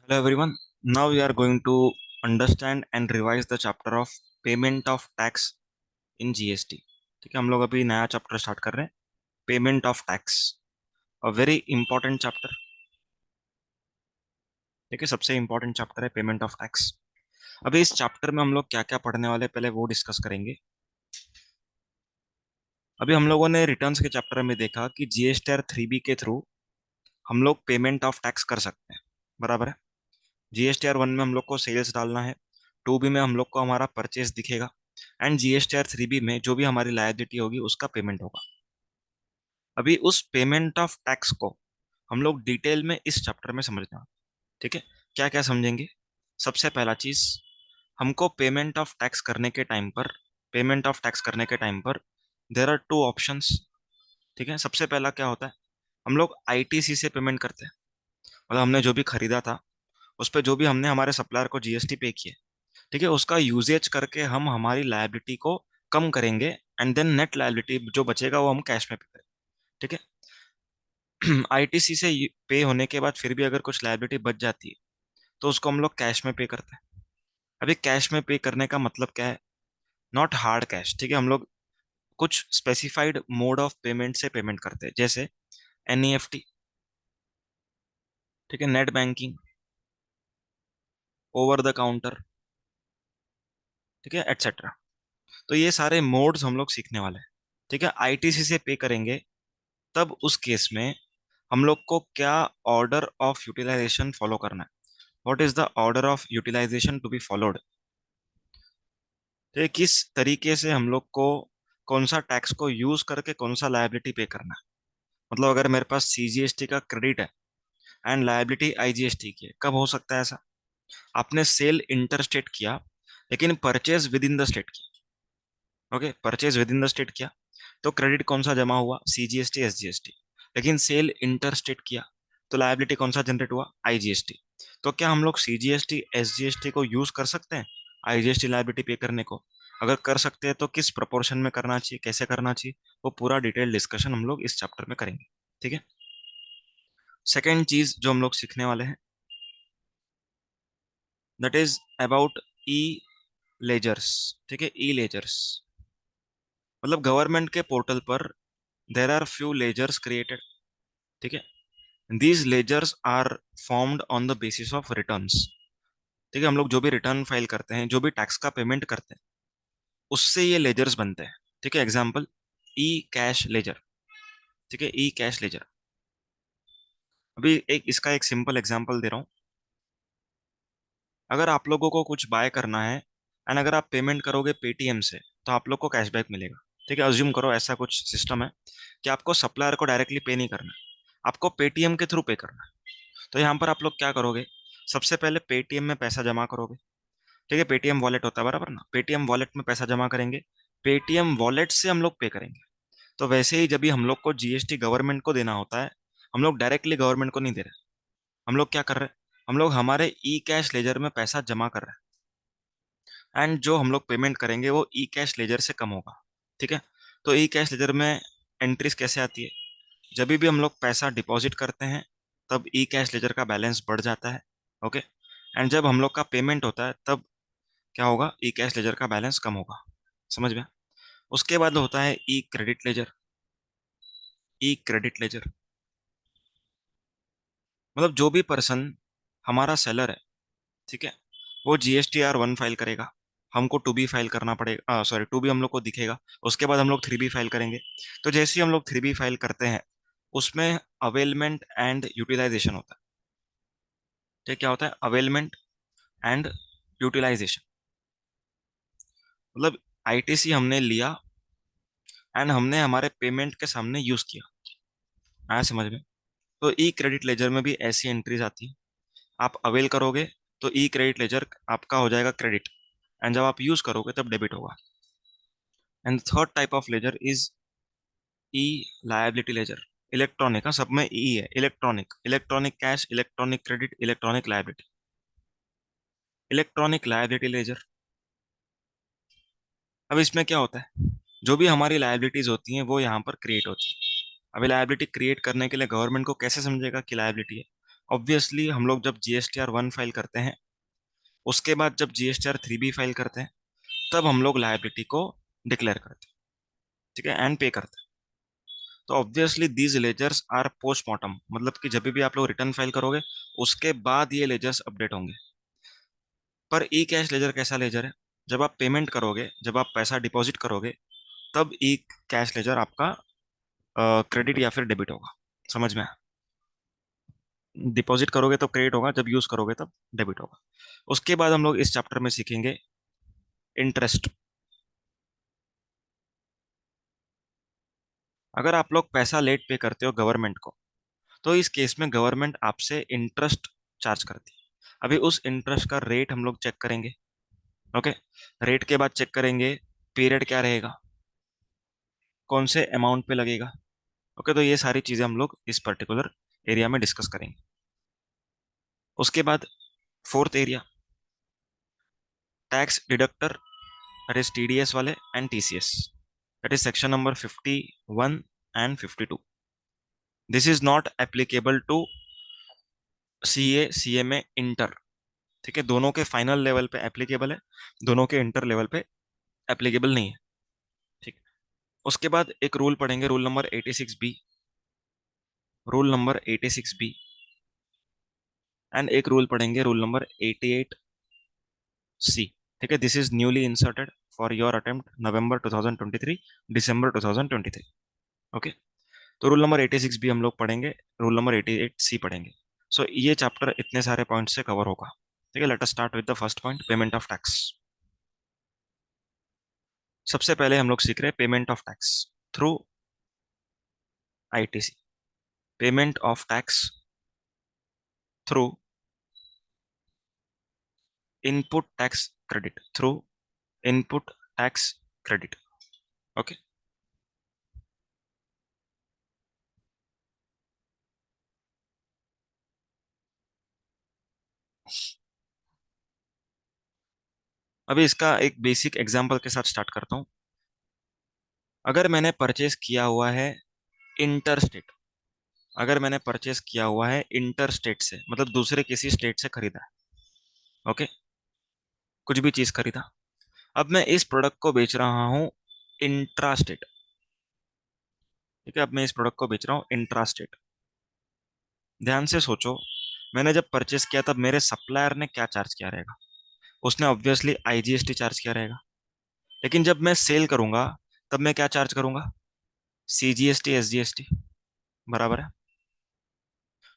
Hello everyone. Now we are going to understand and revise the chapter of payment of tax in GST. ठीक है, हम लोग अभी नया चैप्टर स्टार्ट कर रहे हैं, payment of tax, a very important chapter. ठीक है, सबसे इंपॉर्टेंट चैप्टर है पेमेंट ऑफ टैक्स। अभी इस चैप्टर में हम लोग क्या क्या पढ़ने वाले हैं, पहले वो डिस्कस करेंगे। अभी हम लोगों ने रिटर्न्स के चैप्टर में देखा कि जीएसटीआर 3B के थ्रू हम लोग पेमेंट ऑफ टैक्स कर सकते हैं, बराबर है। जीएसटीआर 1 में हम लोग को सेल्स डालना है, 2B में हम लोग को हमारा परचेस दिखेगा, एंड जीएसटीआर 3B में जो भी हमारी लायबिलिटी होगी उसका पेमेंट होगा। अभी उस पेमेंट ऑफ टैक्स को हम लोग डिटेल में इस चैप्टर में समझना। ठीक है, क्या क्या समझेंगे। सबसे पहला चीज, हमको पेमेंट ऑफ टैक्स करने के टाइम पर देर आर टू ऑप्शंस। ठीक है, सबसे पहला क्या होता है, हम लोग आईटीसी से पेमेंट करते हैं। मतलब हमने जो भी खरीदा था उस पर जो भी हमने हमारे सप्लायर को जीएसटी पे किया, ठीक है, उसका यूजेज करके हम हमारी लायबिलिटी को कम करेंगे, एंड देन नेट लायबिलिटी जो बचेगा वो हम कैश में पे करें। ठीक है। आईटीसी से पे होने के बाद फिर भी अगर कुछ लायबिलिटी बच जाती है तो उसको हम लोग कैश में पे करते हैं। अभी कैश में पे करने का मतलब क्या है, नॉट हार्ड कैश। ठीक है, हम लोग कुछ स्पेसिफाइड मोड ऑफ पेमेंट से पेमेंट करते हैं, जैसे एनईएफटी, ठीक है, net banking, over the counter, ठीक है, एटसेट्रा। तो ये सारे मोड्स हम लोग सीखने वाले हैं। ठीक है, आईटीसी से पे करेंगे तब उस केस में हम लोग को क्या ऑर्डर ऑफ यूटिलाइजेशन फॉलो करना है, what is the order of utilization to be followed. तो ये किस तरीके से हम लोग को कौन सा टैक्स को यूज करके कौन सा लायबिलिटी पे करना है। मतलब अगर मेरे पास सीजीएसटी का क्रेडिट है एंड लायबिलिटी आईजीएसटी की है, कब हो सकता है ऐसा, आपने सेल इंटर स्टेट किया लेकिन purchase within the state किया। Okay, purchase within the state किया तो क्रेडिट कौन सा जमा हुआ, सीजीएसटी एसजीएसटी। लेकिन सेल इंटर स्टेट किया तो लायबिलिटी कौन सा जनरेट हुआ, आईजीएसटी। तो क्या हम लोग सीजीएसटी एसजीएसटी को यूज कर सकते हैं आईजीएसटी लायबिलिटी पे करने को? अगर कर सकते हैं तो किस प्रोपोर्शन में करना चाहिए, कैसे करना चाहिए, वो पूरा डिटेल डिस्कशन हम लोग इस चैप्टर में करेंगे। ठीक है। सेकेंड चीज जो हम लोग सीखने वाले हैं, that is about e ledgers. ठीक है, ई लेजर्स मतलब गवर्नमेंट के पोर्टल पर there are few ledgers created. ठीक है, these ledgers are formed on the basis of returns. ठीक है, हम लोग जो भी रिटर्न फाइल करते हैं, जो भी टैक्स का पेमेंट करते हैं, उससे ये लेजर्स बनते हैं। ठीक है, एग्जाम्पल ई कैश लेजर। ठीक है, ई कैश लेजर। अभी एक इसका एक सिंपल एग्जाम्पल दे रहा हूँ। अगर आप लोगों को कुछ बाय करना है एंड अगर आप पेमेंट करोगे पेटीएम से तो आप लोग को कैशबैक मिलेगा। ठीक है, अज्यूम करो ऐसा कुछ सिस्टम है कि आपको सप्लायर को डायरेक्टली पे नहीं करना है, आपको पेटीएम के थ्रू पे करना है। तो यहाँ पर आप लोग क्या करोगे, सबसे पहले पेटीएम में पैसा जमा करोगे। ठीक है, पेटीएम वॉलेट होता है बराबर ना, पेटीएम वॉलेट में पैसा जमा करेंगे, पेटीएम वॉलेट से हम लोग पे करेंगे। तो वैसे ही जब भी हम लोग को जीएसटी गवर्नमेंट को देना होता है, हम लोग डायरेक्टली गवर्नमेंट को नहीं दे रहे, हम लोग क्या कर रहे हैं, हम लोग हमारे ई कैश लेजर में पैसा जमा कर रहे हैं, एंड जो हम लोग पेमेंट करेंगे वो ई कैश लेजर से कम होगा। ठीक है, तो ई कैश लेजर में एंट्रीज कैसे आती है, जब भी हम लोग पैसा डिपॉजिट करते हैं तब ई कैश लेजर का बैलेंस बढ़ जाता है। ओके, एंड जब हम लोग का पेमेंट होता है तब क्या होगा, ई कैश लेजर का बैलेंस कम होगा। समझ में? उसके बाद होता है ई क्रेडिट लेजर। ई क्रेडिट लेजर मतलब जो भी पर्सन हमारा सेलर है, ठीक है, वो जीएसटीआर 1 फाइल करेगा, हमको 2B फाइल करना पड़ेगा, सॉरी 2B हम लोग को दिखेगा, उसके बाद हम लोग 3B फाइल करेंगे। तो जैसे ही हम लोग 3B फाइल करते हैं उसमें अवेलमेंट एंड यूटिलाइजेशन होता है। ठीक, क्या होता है अवेलमेंट एंड यूटिलाइजेशन, मतलब आईटीसी हमने लिया एंड हमने हमारे पेमेंट के सामने यूज किया। आया समझ में? तो ई क्रेडिट लेजर में भी ऐसी एंट्रीज आती है, आप अवेल करोगे तो ई क्रेडिट लेजर आपका हो जाएगा क्रेडिट, एंड जब आप यूज करोगे तब डेबिट होगा। And third type of ledger is e liability ledger. Electronic, हाँ सब में ई है, electronic, electronic cash, electronic credit, electronic liability. Electronic liability ledger, अब इसमें क्या होता है, जो भी हमारी लायबिलिटीज होती हैं वो यहाँ पर क्रिएट होती है। अभी लायबिलिटी क्रिएट करने के लिए गवर्नमेंट को कैसे समझेगा कि लायबिलिटी है, ऑब्वियसली हम लोग जब GSTR 1 फाइल करते हैं, उसके बाद जब GSTR 3 भी फाइल करते हैं, तब हम लोग लायबिलिटी को डिक्लेयर करते हैं, ठीक है, एंड पे करते हैं। तो obviously these ledgers are postmortem, मतलब कि जब भी आप लोग रिटर्न फाइल करोगे उसके बाद ये लेजर्स अपडेट होंगे। पर ई कैश लेजर कैसा लेजर है? जब आप पेमेंट करोगे, जब आप पैसा डिपॉजिट करोगे, तब ई कैश लेजर आपका क्रेडिट या फिर डेबिट होगा। समझ में? डिपॉजिट करोगे तो क्रेडिट होगा, जब यूज करोगे तब डेबिट होगा। उसके बाद हम लोग इस चैप्टर में सीखेंगे इंटरेस्ट। अगर आप लोग पैसा लेट पे करते हो गवर्नमेंट को, तो इस केस में गवर्नमेंट आपसे इंटरेस्ट चार्ज करती है। अभी उस इंटरेस्ट का रेट हम लोग चेक करेंगे। ओके, रेट के बाद चेक करेंगे पीरियड क्या रहेगा, कौन से अमाउंट पे लगेगा। ओके, तो ये सारी चीजें हम लोग इस पर्टिकुलर एरिया में डिस्कस करेंगे। उसके बाद fourth area, tax deductor, that is TDS वाले and TCS, that is section number 51 and 52। This is not applicable to CA CMA inter, ठीक है, दोनों के फाइनल लेवल पे एप्लीकेबल है, दोनों के इंटर लेवल पे एप्लीकेबल नहीं है। ठीक है। उसके बाद एक रूल पढ़ेंगे, rule number 86B, rule number 86B, and एक रूल पढ़ेंगे, रूल नंबर 88C। ठीक है, this is newly inserted for your attempt November 2023, December 2023। Okay, तो रूल नंबर 86B हम लोग पढ़ेंगे, रूल नंबर 88C पढ़ेंगे। सो ये चैप्टर इतने सारे पॉइंट से कवर होगा। ठीक है, let us start with the first point, payment of tax. सबसे पहले हम लोग सीख रहे हैं payment of tax through ITC, payment of tax through input tax credit, through input tax credit. Okay, अभी इसका एक बेसिक एग्जांपल के साथ स्टार्ट करता हूँ। अगर मैंने परचेस किया हुआ है इंटर स्टेट, अगर मैंने परचेस किया हुआ है इंटर स्टेट से, मतलब दूसरे किसी स्टेट से खरीदा है, ओके, कुछ भी चीज खरीदा, अब मैं इस प्रोडक्ट को बेच रहा हूँ इंट्रा स्टेट। ठीक है, अब मैं इस प्रोडक्ट को बेच रहा हूँ इंट्रा स्टेट। ध्यान से सोचो, मैंने जब परचेस किया तब मेरे सप्लायर ने क्या चार्ज किया रहेगा? उसने ऑब्वियसली IGST चार्ज किया रहेगा। लेकिन जब मैं सेल करूंगा, तब मैं क्या चार्ज करूंगा? CGST SGST, बराबर है।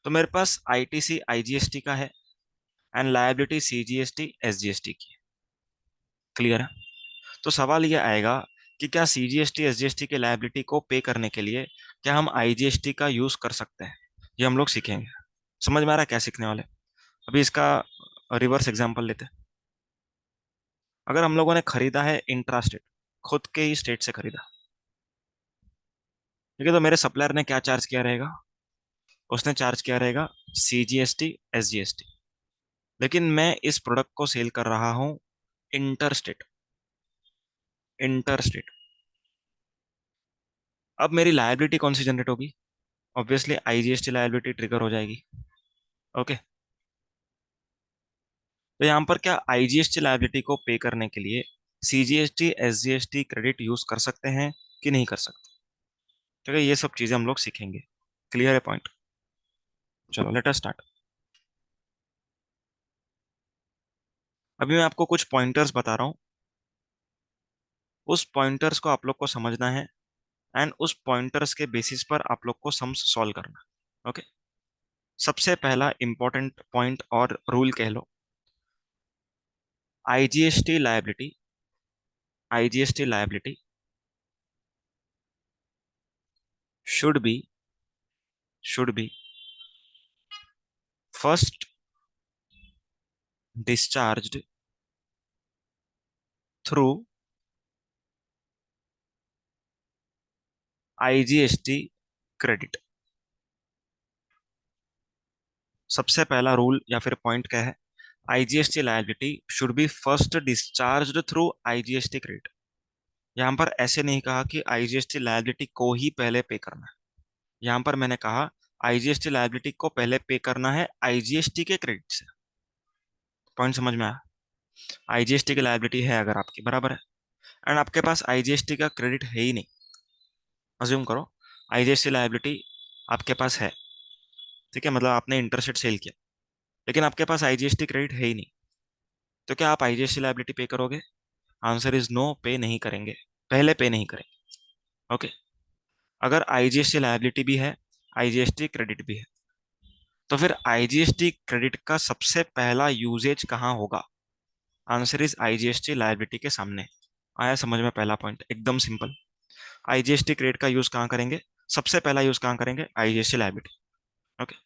तो मेरे पास ITC IGST का है एंड लायबिलिटी CGST SGST की है। क्लियर है? तो सवाल ये आएगा कि क्या CGST SGST के लायबिलिटी को पे करने के लिए क्या हम IGST का यूज कर सकते हैं? ये हम लोग सीखेंगे। समझ में आ रहा है क्या सीखने वाले? अभी इसका रिवर्स एग्जांपल लेते हैं। अगर हम लोगों ने खरीदा है इंट्रा स्टेट, खुद के ही स्टेट से खरीदा, ठीक है, तो मेरे सप्लायर ने क्या चार्ज किया रहेगा? उसने चार्ज किया रहेगा CGST SGST। लेकिन मैं इस प्रोडक्ट को सेल कर रहा हूं इंटर स्टेट, इंटर स्टेट। अब मेरी लायबिलिटी कौन सी जनरेट होगी? ऑब्वियसली IGST लायबिलिटी ट्रिगर हो जाएगी। ओके, तो यहाँ पर क्या IGST लायबिलिटी को पे करने के लिए CGST SGST क्रेडिट यूज कर सकते हैं कि नहीं कर सकते? ठीक है, ये सब चीजें हम लोग सीखेंगे। क्लियर है पॉइंट? चलो लेट अस स्टार्ट। अभी मैं आपको कुछ पॉइंटर्स बता रहा हूँ, उस पॉइंटर्स को आप लोग को समझना है एंड उस पॉइंटर्स के बेसिस पर आप लोग को सम्स सॉल्व करना। ओके, सबसे पहला इंपॉर्टेंट पॉइंट और रूल कह लो, IGST liability, IGST liability should be, should be first discharged through IGST credit. सबसे पहला रूल या फिर पॉइंट क्या है? IGST liability should be first discharged through IGST credit. यहां पर ऐसे नहीं कहा कि IGST लायबिलिटी को ही पहले पे करना है। यहां पर मैंने कहा आईजीएसटी लायबिलिटी को पहले पे करना है आईजीएसटी के क्रेडिट से। पॉइंट समझ में आया? आईजीएसटी की लायबिलिटी है अगर आपकी, बराबर है, एंड आपके पास आईजीएसटी का क्रेडिट है ही नहीं। अज्यूम करो आईजीएसटी लायबिलिटी आपके पास है, ठीक है, मतलब आपने इंटरसेट सेल किया, लेकिन आपके पास आईजीएसटी क्रेडिट है ही नहीं, तो क्या आप आईजीएसटी लायबिलिटी पे करोगे? आंसर इज नो, पे नहीं करेंगे, पहले पे नहीं करेंगे। ओके, अगर आईजीएसटी लायबिलिटी भी है, आईजीएसटी क्रेडिट भी है, तो फिर आईजीएसटी क्रेडिट का सबसे पहला यूजेज कहाँ होगा? आंसर इज आईजीएसटी लायबिलिटी के सामने। आया समझ में पहला पॉइंट? एकदम सिंपल। आईजीएसटी क्रेडिट का यूज कहाँ करेंगे? सबसे पहला यूज कहाँ करेंगे? IGST liability. ओके,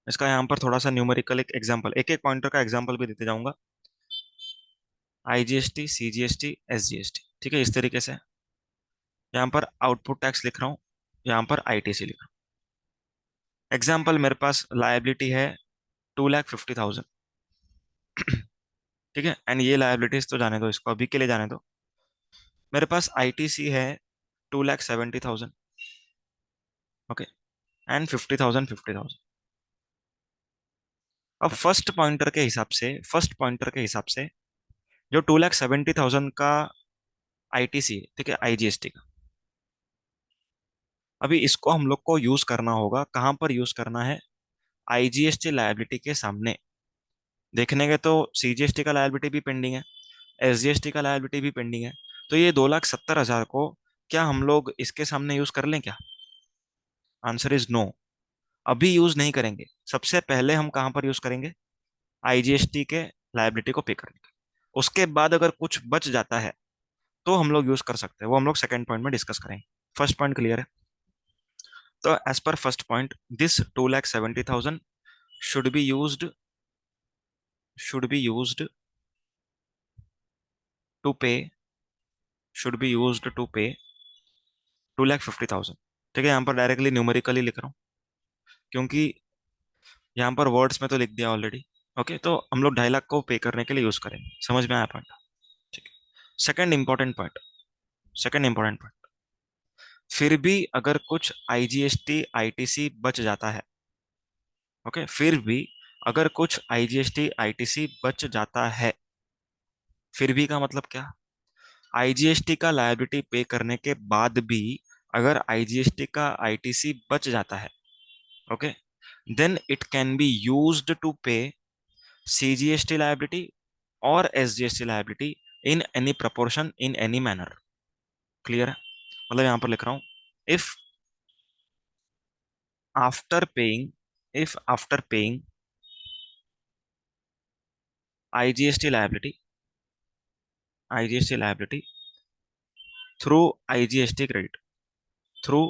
इसका यहाँ पर थोड़ा सा न्यूमेरिकल एक एग्जांपल, एक एक पॉइंटर का एग्जांपल भी देते जाऊंगा। आईजीएसटी, सीजीएसटी, एसजीएसटी, ठीक है, इस तरीके से। यहाँ पर आउटपुट टैक्स लिख रहा हूँ, यहाँ पर आईटीसी लिख रहा हूँ। एग्जाम्पल, मेरे पास लायबिलिटी है 2,50,000, ठीक है, एंड ये लायबिलिटीज तो जाने दो, इसको अभी के लिए जाने दो। मेरे पास आईटीसी है 2,70,000, ओके, एंड 50,000 50,000। अब फर्स्ट पॉइंटर के हिसाब से जो 2,70,000 का आईटीसी है, ठीक है, आईजीएसटी का, अभी इसको हम लोग को यूज करना होगा, कहां पर यूज करना है? आईजीएसटी लायबिलिटी के सामने। देखने के तो सीजीएसटी का लायबिलिटी भी पेंडिंग है, एसजीएसटी का लायबिलिटी भी पेंडिंग है, तो ये 2,70,000 को क्या हम लोग इसके सामने यूज कर लें क्या? आंसर इज नो, अभी यूज नहीं करेंगे। सबसे पहले हम कहां पर यूज करेंगे? आईजीएसटी के लायबिलिटी को पे करने के। उसके बाद अगर कुछ बच जाता है तो हम लोग यूज कर सकते हैं, वो हम लोग सेकंड पॉइंट में डिस्कस करेंगे। फर्स्ट पॉइंट क्लियर है? तो as per first point, this 2,70,000 should be used should be used to pay should be used to pay 2,50,000, ठीक है, यहाँ पर डायरेक्टली न्यूमेरिकली लिख रहा हूँ, क्योंकि यहाँ पर वर्ड्स में तो लिख दिया ऑलरेडी। ओके, तो हम लोग 2.5 लाख को पे करने के लिए यूज करेंगे। समझ में आया पॉइंट? ठीक है। सेकंड इंपॉर्टेंट पॉइंट, फिर भी अगर कुछ आईजीएसटी आईटीसी बच जाता है, ओके, फिर भी अगर कुछ आईजीएसटी आईटीसी बच जाता है, फिर भी का मतलब क्या? आईजीएसटी का लायबिलिटी पे करने के बाद भी अगर आईजीएसटी का आईटीसी बच जाता है, okay, then it can be used to pay CGST liability और SGST liability in any proportion in any manner. Clear है? मतलब यहां पर लिख रहा हूं, if after paying after paying IGST liability IGST through IGST credit through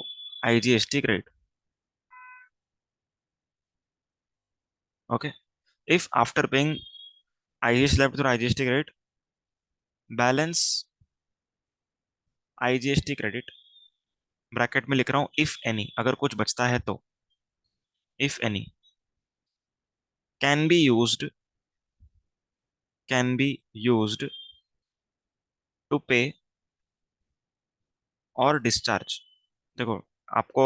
IGST credit, okay, if after paying IGST liability through IGST credit, balance IGST credit, bracket में लिख रहा हूं इफ एनी, अगर कुछ बचता है तो, if any can be used used to pay और डिस्चार्ज। देखो, आपको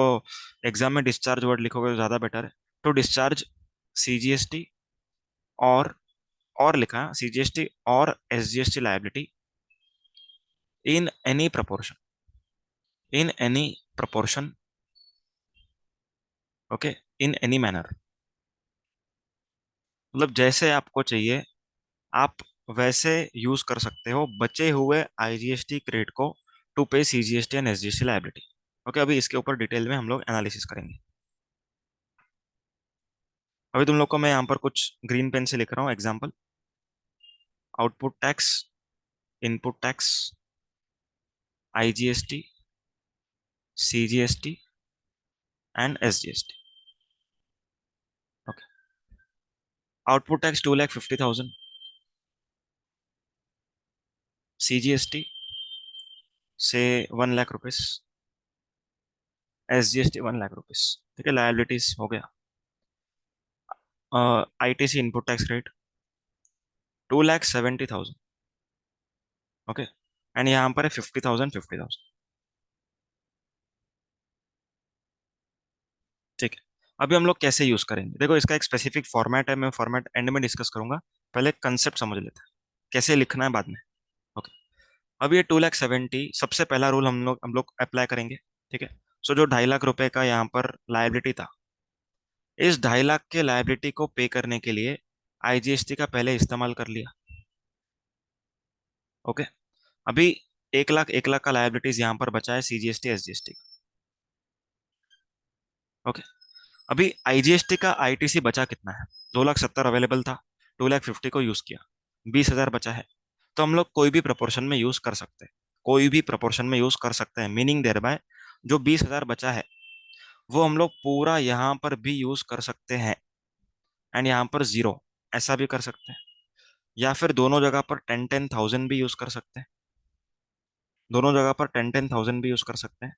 एग्जाम में डिस्चार्ज वर्ड लिखोगे तो ज्यादा बेटर है, तो डिस्चार्ज सीजीएसटी और लिखा सीजीएसटी और SGST liability in any proportion, in any proportion, okay, in any manner. मतलब जैसे आपको चाहिए आप वैसे यूज कर सकते हो बचे हुए आईजीएसटी क्रेडिट को to pay CGST and SGST liability. Okay, अभी इसके ऊपर डिटेल में हम लोग एनालिसिस करेंगे। अभी तुम लोग को मैं यहाँ पर कुछ ग्रीन पेन से लिख रहा हूँ example. Output tax, input tax, IGST, CGST and SGST. Okay, output tax 2,50,000, CGST से 1,00,000 रुपीज, एसजीएसटी 1,00,000 रुपीज, ठीक है, लायबिलिटीज हो गया। ITC input tax rate 2,70,000, okay, and यहाँ पर है 50,000 50,000। ठीक है। अभी हम लोग कैसे यूज करेंगे, देखो इसका एक स्पेसिफिक फॉर्मेट है, मैं फॉर्मेट एंड में डिस्कस करूंगा। पहले कंसेप्ट समझ लेते हैं, कैसे लिखना है बाद में। ओके। अब ये 2,70,000 सबसे पहला रूल हम लोग अप्लाई करेंगे। ठीक है। सो जो 2,50,000 रुपए का यहाँ पर लायबिलिटी था, इस 2,50,000 के लायबिलिटी को पे करने के लिए आईजीएसटी का पहले इस्तेमाल कर लिया। ओके। अभी 1,00,000 1,00,000 का लायबिलिटीज यहाँ पर बचा है, सीजीएसटी एसजीएसटी का। ओके। अभी आईजीएसटी का आईटीसी बचा कितना है, 2,70,000 अवेलेबल था, 2,50,000 को यूज किया, 20,000 बचा है। तो हम लोग कोई भी प्रपोर्शन में यूज कर सकते हैं, कोई भी प्रपोर्शन में यूज कर सकते हैं, मीनिंग देयर बाय जो 20,000 बचा है वो हम लोग पूरा यहाँ पर भी यूज कर सकते हैं, एंड यहाँ पर जीरो, ऐसा भी कर सकते हैं। या फिर दोनों जगह पर 10,000 भी यूज कर सकते हैं, दोनों जगह पर 10,000 भी यूज कर सकते हैं।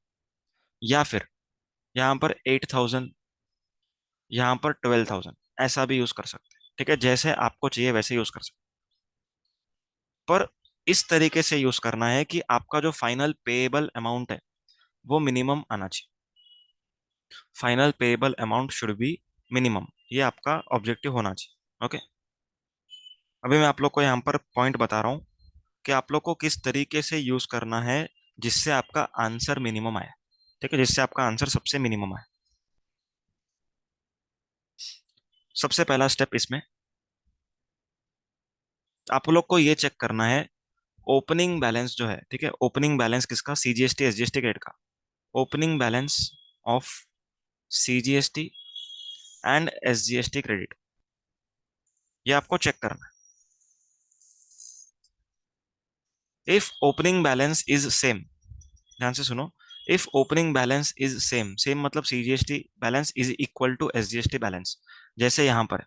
या फिर यहाँ पर 8,000, यहाँ पर 12,000, ऐसा भी यूज कर सकते हैं। ठीक है, जैसे आपको चाहिए वैसे यूज कर सकते हैं। पर इस तरीके से यूज करना है कि आपका जो फाइनल पेएबल अमाउंट है वो मिनिमम आना चाहिए। Final payable amount should be minimum, ये आपका ऑब्जेक्टिव होना चाहिए। ओके। अभी मैं आप लोग को यहाँ पर पॉइंट बता रहा हूँ कि आप लोग को किस तरीके से यूज करना है जिससे आपका आंसर मिनिमम आए। ठीक है, जिससे आपका आंसर सबसे मिनिमम आए। सबसे पहला स्टेप इसमें आप लोग को ये चेक करना है, ओपनिंग बैलेंस जो है, ठीक है, ओपनिंग बैलेंस किसका, सीजीएसटी एसजीएसटी क्रेडिट का। Opening balance of CGST and SGST credit, ये आपको चेक करना है। If opening balance is same, ध्यान से सुनो, if opening balance is same, same मतलब CGST balance is equal to SGST balance, जैसे यहां पर।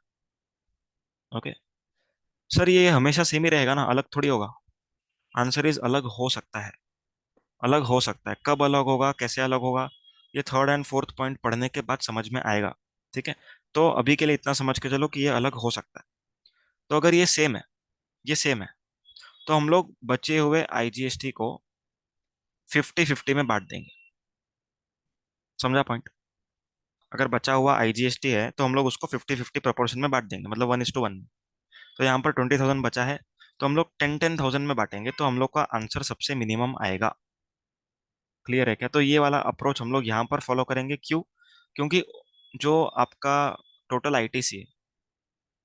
ओके। सर ये हमेशा सेम ही रहेगा ना, अलग थोड़ी होगा। आंसर इज अलग हो सकता है, अलग हो सकता है। कब अलग होगा, कैसे अलग होगा, ये थर्ड एंड फोर्थ पॉइंट पढ़ने के बाद समझ में आएगा। ठीक है। तो अभी के लिए इतना समझ के चलो कि ये अलग हो सकता है। तो अगर ये सेम है, ये सेम है, तो हम लोग बचे हुए आईजीएसटी को 50-50 में बांट देंगे। समझा पॉइंट। अगर बचा हुआ आईजीएसटी है तो हम लोग उसको 50-50 प्रोपोर्शन में बांट देंगे, मतलब 1:1। तो यहाँ पर 20,000 बचा है, तो हम लोग 10,000 में बांटेंगे, तो हम लोग का आंसर सबसे मिनिमम आएगा। क्लियर है क्या? तो ये वाला अप्रोच हम लोग यहाँ पर फॉलो करेंगे, क्यों? क्योंकि जो आपका टोटल आईटीसी है,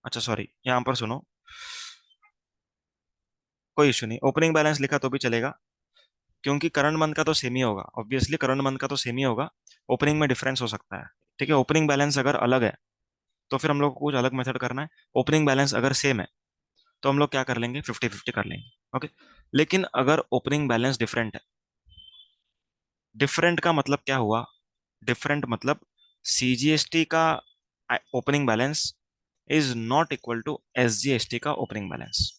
अच्छा सॉरी, यहाँ पर सुनो, कोई इशू नहीं, ओपनिंग बैलेंस लिखा तो भी चलेगा, क्योंकि करंट मंथ का तो सेम ही होगा, ऑब्वियसली करंट मंथ का तो सेम ही होगा। ओपनिंग में डिफरेंस हो सकता है। ठीक है, ओपनिंग बैलेंस अगर अलग है तो फिर हम लोग को कुछ अलग मेथड करना है। ओपनिंग बैलेंस अगर सेम है तो हम लोग क्या कर लेंगे, 50-50 कर लेंगे। ओके। लेकिन अगर ओपनिंग बैलेंस डिफरेंट है, डिफरेंट का मतलब क्या हुआ, डिफरेंट मतलब सीजीएसटी का opening balance is not equal to SGST का ओपनिंग बैलेंस।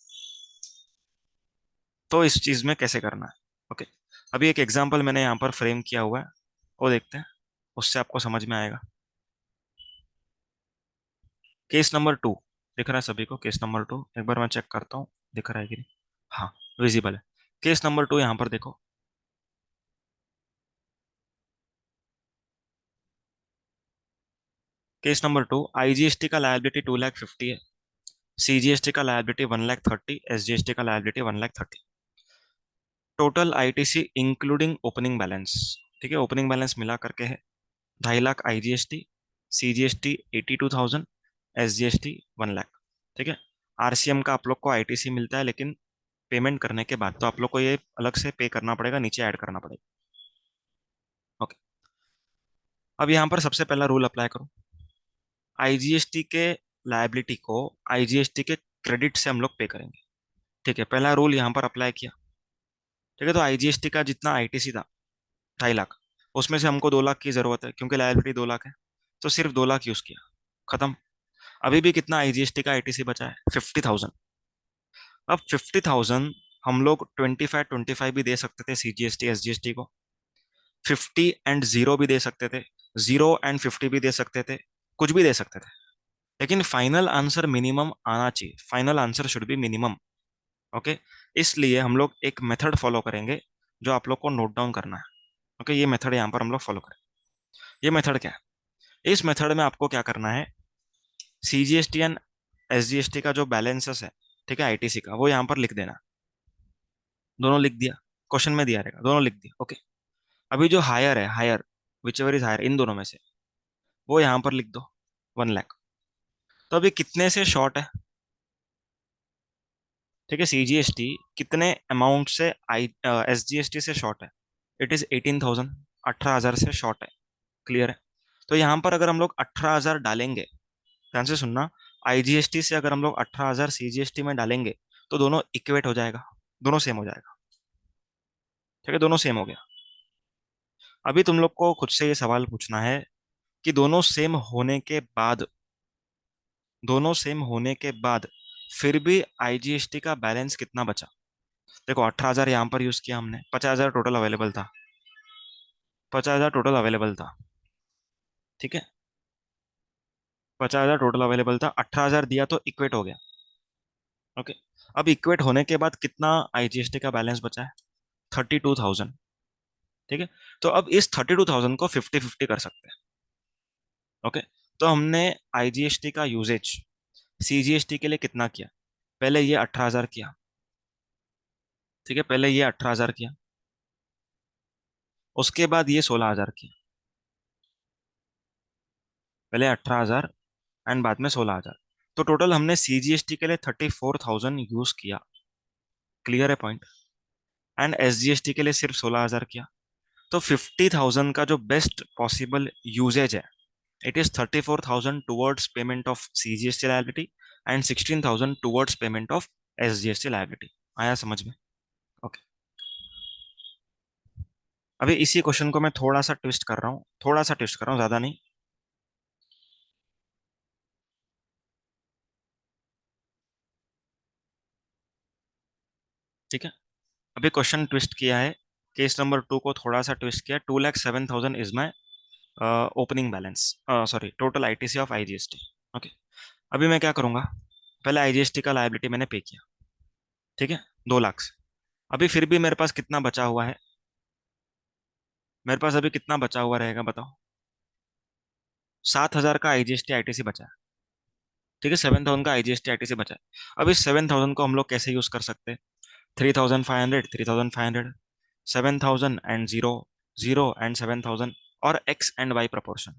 तो इस चीज में कैसे करना है? ओके। अभी एक एग्जांपल मैंने यहाँ पर फ्रेम किया हुआ है, वो देखते हैं, उससे आपको समझ में आएगा। केस नंबर 2 दिख रहा है सभी को? केस नंबर 2 एक बार मैं चेक करता हूँ, दिख रहा है कि नहीं। हाँ, विजिबल है। केस नंबर 2 यहाँ पर देखो। केस नंबर 2, आईजीएसटी का लायबिलिटी 2,50,000 है, सीजीएसटी का लायबिलिटी 1,30,000, एसजीएसटी का liability 1,30,000। Total ITC including opening balance, ठीक है, ओपनिंग बैलेंस मिला करके है 2,50,000 आईजीएसटी, सीजीएसटी 82,000, एसजीएसटी 1,00,000। ठीक है। आरसीएम का आप लोग को आईटीसी मिलता है, लेकिन पेमेंट करने के बाद, तो आप लोग को ये अलग से पे करना पड़ेगा, नीचे ऐड करना पड़ेगा। ओके। अब यहाँ पर सबसे पहला रूल अप्लाई करो। आईजीएसटी के लायबिलिटी को आईजीएसटी के क्रेडिट से हम लोग पे करेंगे। ठीक है, पहला रूल यहाँ पर अप्लाई किया। ठीक है, तो आईजीएसटी का जितना आईटीसी था 2,50,000, उसमें से हमको 2,00,000 की जरूरत है, क्योंकि लायबिलिटी 2,00,000है, तो सिर्फ 2,00,000 यूज किया, खत्म। अभी भी कितना आईजीएसटी का आईटीसी बचा है, 50,000। अब 50,000 हम लोग 25-25 भी दे सकते थे सीजीएसटी एसजीएसटी को, 50 एंड 0 भी दे सकते थे, 0 एंड 50 भी दे सकते थे, कुछ भी दे सकते थे। लेकिन फाइनल आंसर मिनिमम आना चाहिए, final answer should be minimum. Okay. इसलिए हम लोग एक मेथड फॉलो करेंगे जो आप लोग को नोट डाउन करना है। ओके, ये मेथड यहाँ पर हम लोग फॉलो करें। ये मेथड क्या है? इस मेथड में आपको क्या करना है, सीजीएसटी एंड एसजीएसटी का जो बैलेंसेस है, ठीक है, आईटीसी का, वो यहाँ पर लिख देना। दोनों लिख दिया, क्वेश्चन में दिया रहेगा, दोनों लिख दिया, ओके। अभी जो हायर है, higher, whichever is higher, इन दोनों में से वो यहाँ पर लिख दो, 1 लाख। तो अभी कितने से शॉर्ट है, ठीक है, सीजीएसटी कितने अमाउंट से आई एसजीएसटी से शॉर्ट है, इट इज 18,000, 18,000 से शॉर्ट है। क्लियर है। तो यहाँ पर अगर हम लोग 18,000 डालेंगे, ध्यान से सुनना, आईजीएसटी से अगर हम लोग 18,000 सीजीएसटी में डालेंगे तो दोनों इक्वेट हो जाएगा, दोनों सेम हो जाएगा, ठीक है, दोनों सेम हो गया। अभी तुम लोग को खुद से ये सवाल पूछना है कि दोनों सेम होने के बाद, दोनों सेम होने के बाद फिर भी आईजीएसटी का बैलेंस कितना बचा। देखो 18,000 यहाँ पर यूज किया हमने, 50,000 टोटल अवेलेबल था, 50,000 टोटल अवेलेबल था, ठीक है, 50,000 टोटल अवेलेबल था, 18,000 दिया तो इक्वेट हो गया, ओके। अब इक्वेट होने के बाद कितना आईजीएसटी का बैलेंस बचा है, 32,000, ठीक है। तो अब इस 32,000 को 50-50 कर सकते हैं, ओके। तो हमने आईजीएसटी का यूजेज सीजीएसटी के लिए कितना किया, पहले ये 18,000 किया, ठीक है, पहले ये 18,000 किया, उसके बाद ये 16,000 किया, पहले 18,000 एंड बाद में 16,000। तो टोटल हमने सीजीएसटी के लिए 34,000 यूज किया। क्लियर है पॉइंट। एंड एसजीएसटी के लिए सिर्फ 16,000 किया। तो 50,000 का जो बेस्ट पॉसिबल यूजेज है, it is 34,000 towards payment of CGST liability and 16,000 towards payment of SGST liability. आया समझ में? ओके। अभी इसी क्वेश्चन को मैं थोड़ा सा ट्विस्ट कर रहा हूँ, थोड़ा सा ट्विस्ट कर रहा हूँ, ज्यादा नहीं। ठीक है। अभी क्वेश्चन ट्विस्ट किया है, केस नंबर 2 को थोड़ा सा ट्विस्ट किया। 2,07,000 is my opening balance, sorry total ITC of IGST, okay. अभी मैं क्या करूंगा, पहले आईजीएसटी का लायबिलिटी मैंने पे किया, ठीक है, 2 लाख से। अभी फिर भी मेरे पास कितना बचा हुआ है, मेरे पास अभी कितना बचा हुआ रहेगा बताओ, 7,000 का आईजीएसटी आईटीसी बचा है, ठीक है, 7,000 का आईजीएसटी आईटीसी बचा है। अब इस 7,000 को हम लोग कैसे यूज कर सकते हैं, 3,500, 3,500, 7,000 एंड जीरो, जीरो एंड 7,000, और एक्स एंड वाई प्रपोर्शन।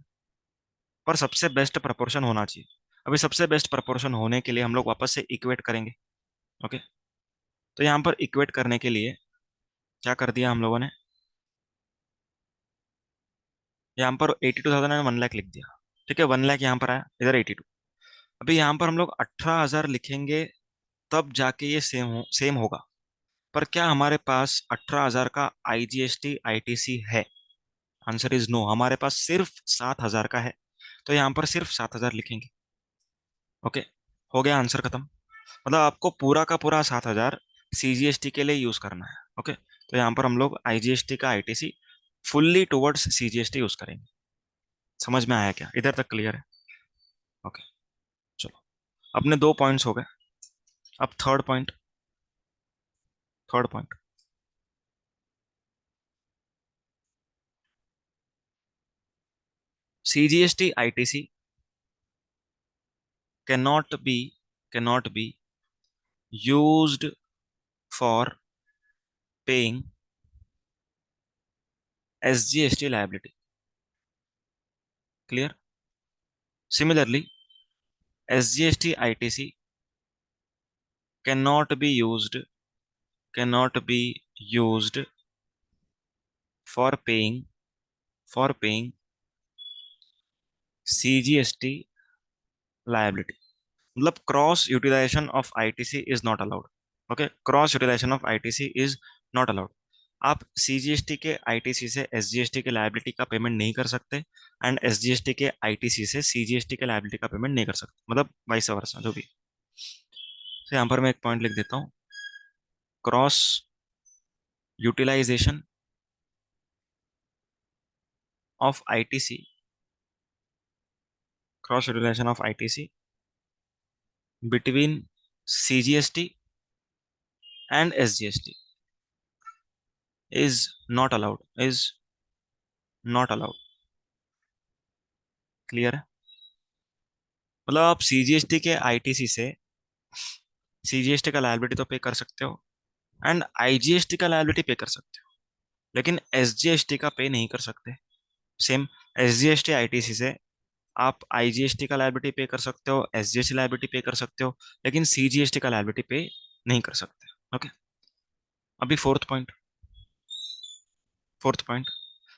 पर सबसे बेस्ट प्रपोर्शन होना चाहिए। अभी सबसे बेस्ट प्रपोर्शन होने के लिए हम लोग वापस से इक्वेट करेंगे, ओके। तो यहाँ पर इक्वेट करने के लिए क्या कर दिया हम लोगों ने, यहाँ पर 82,000 एंड 1 लाख लिख दिया, ठीक है, 1 लाख यहाँ पर आया, इधर 82। अभी यहाँ पर हम लोग 18,000 लिखेंगे, तब जाके ये सेम होगा। पर क्या हमारे पास 18,000 का आईजीएसटी आईटीसी है? आंसर इज नो, हमारे पास सिर्फ 7,000 का है। तो यहाँ पर सिर्फ 7,000 लिखेंगे, ओके। हो गया, आंसर खत्म। मतलब आपको पूरा का पूरा 7,000 सीजीएसटी के लिए यूज करना है, ओके। तो यहाँ पर हम लोग आईजीएसटी का ITC fully towards CGST use करेंगे। समझ में आया क्या, इधर तक क्लियर है? ओके, चलो, अपने 2 पॉइंट्स हो गए। अब third point, third point, CGST ITC cannot be cannot be used for paying SGST liability. Clear? Similarly, SGST ITC cannot be used cannot be used for paying CGST liability. मतलब cross utilization of ITC is not allowed, okay, cross utilization of ITC is not allowed. आप CGST के ITC से SGST के liability का payment नहीं कर सकते, and SGST के आईटीसी से सीजीएसटी के लायबिलिटी का पेमेंट नहीं कर सकते, मतलब वाइस वर्सा जो भी। तो यहाँ पर मैं एक पॉइंट लिख देता हूँ, cross utilization of ITC, cross utilization of ITC between CGST and SGST is not allowed, is not allowed, clear है? मतलब आप सीजीएसटी के आईटीसी से सीजीएसटी का लायबिलिटी तो पे कर सकते हो, एंड आईजीएसटी का लायबिलिटी पे कर सकते हो, लेकिन एसजीएसटी का पे नहीं कर सकते। सेम, एसजीएसटी आईटीसी से आप आईजीएसटी का लायबिलिटी पे कर सकते हो, एसजीएसटी लायबिलिटी पे कर सकते हो, लेकिन सीजीएसटी का लायबिलिटी पे नहीं कर सकते। ओके। अभी फोर्थ पॉइंट,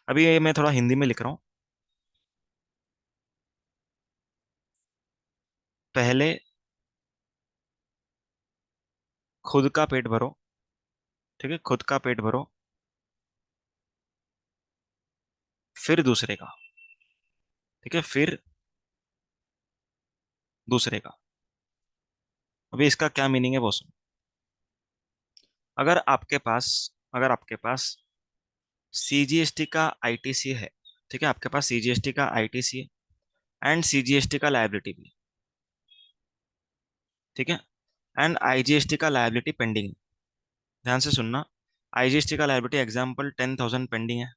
अभी ये मैं थोड़ा हिंदी में लिख रहा हूँ। पहले खुद का पेट भरो, ठीक है, खुद का पेट भरो, फिर दूसरे का, ठीक है, फिर दूसरे का। अभी इसका क्या मीनिंग है वो सुनो। अगर आपके पास अगर आपके पास सीजीएसटी का आईटीसी है, ठीक है, आपके पास सीजीएसटी का आईटीसी है एंड सीजीएसटी का लायबिलिटी भी, ठीक है, एंड आईजीएसटी का लायबिलिटी पेंडिंग है। ध्यान से सुनना। आईजीएसटी का लायबिलिटी एग्जाम्पल 10,000 पेंडिंग है,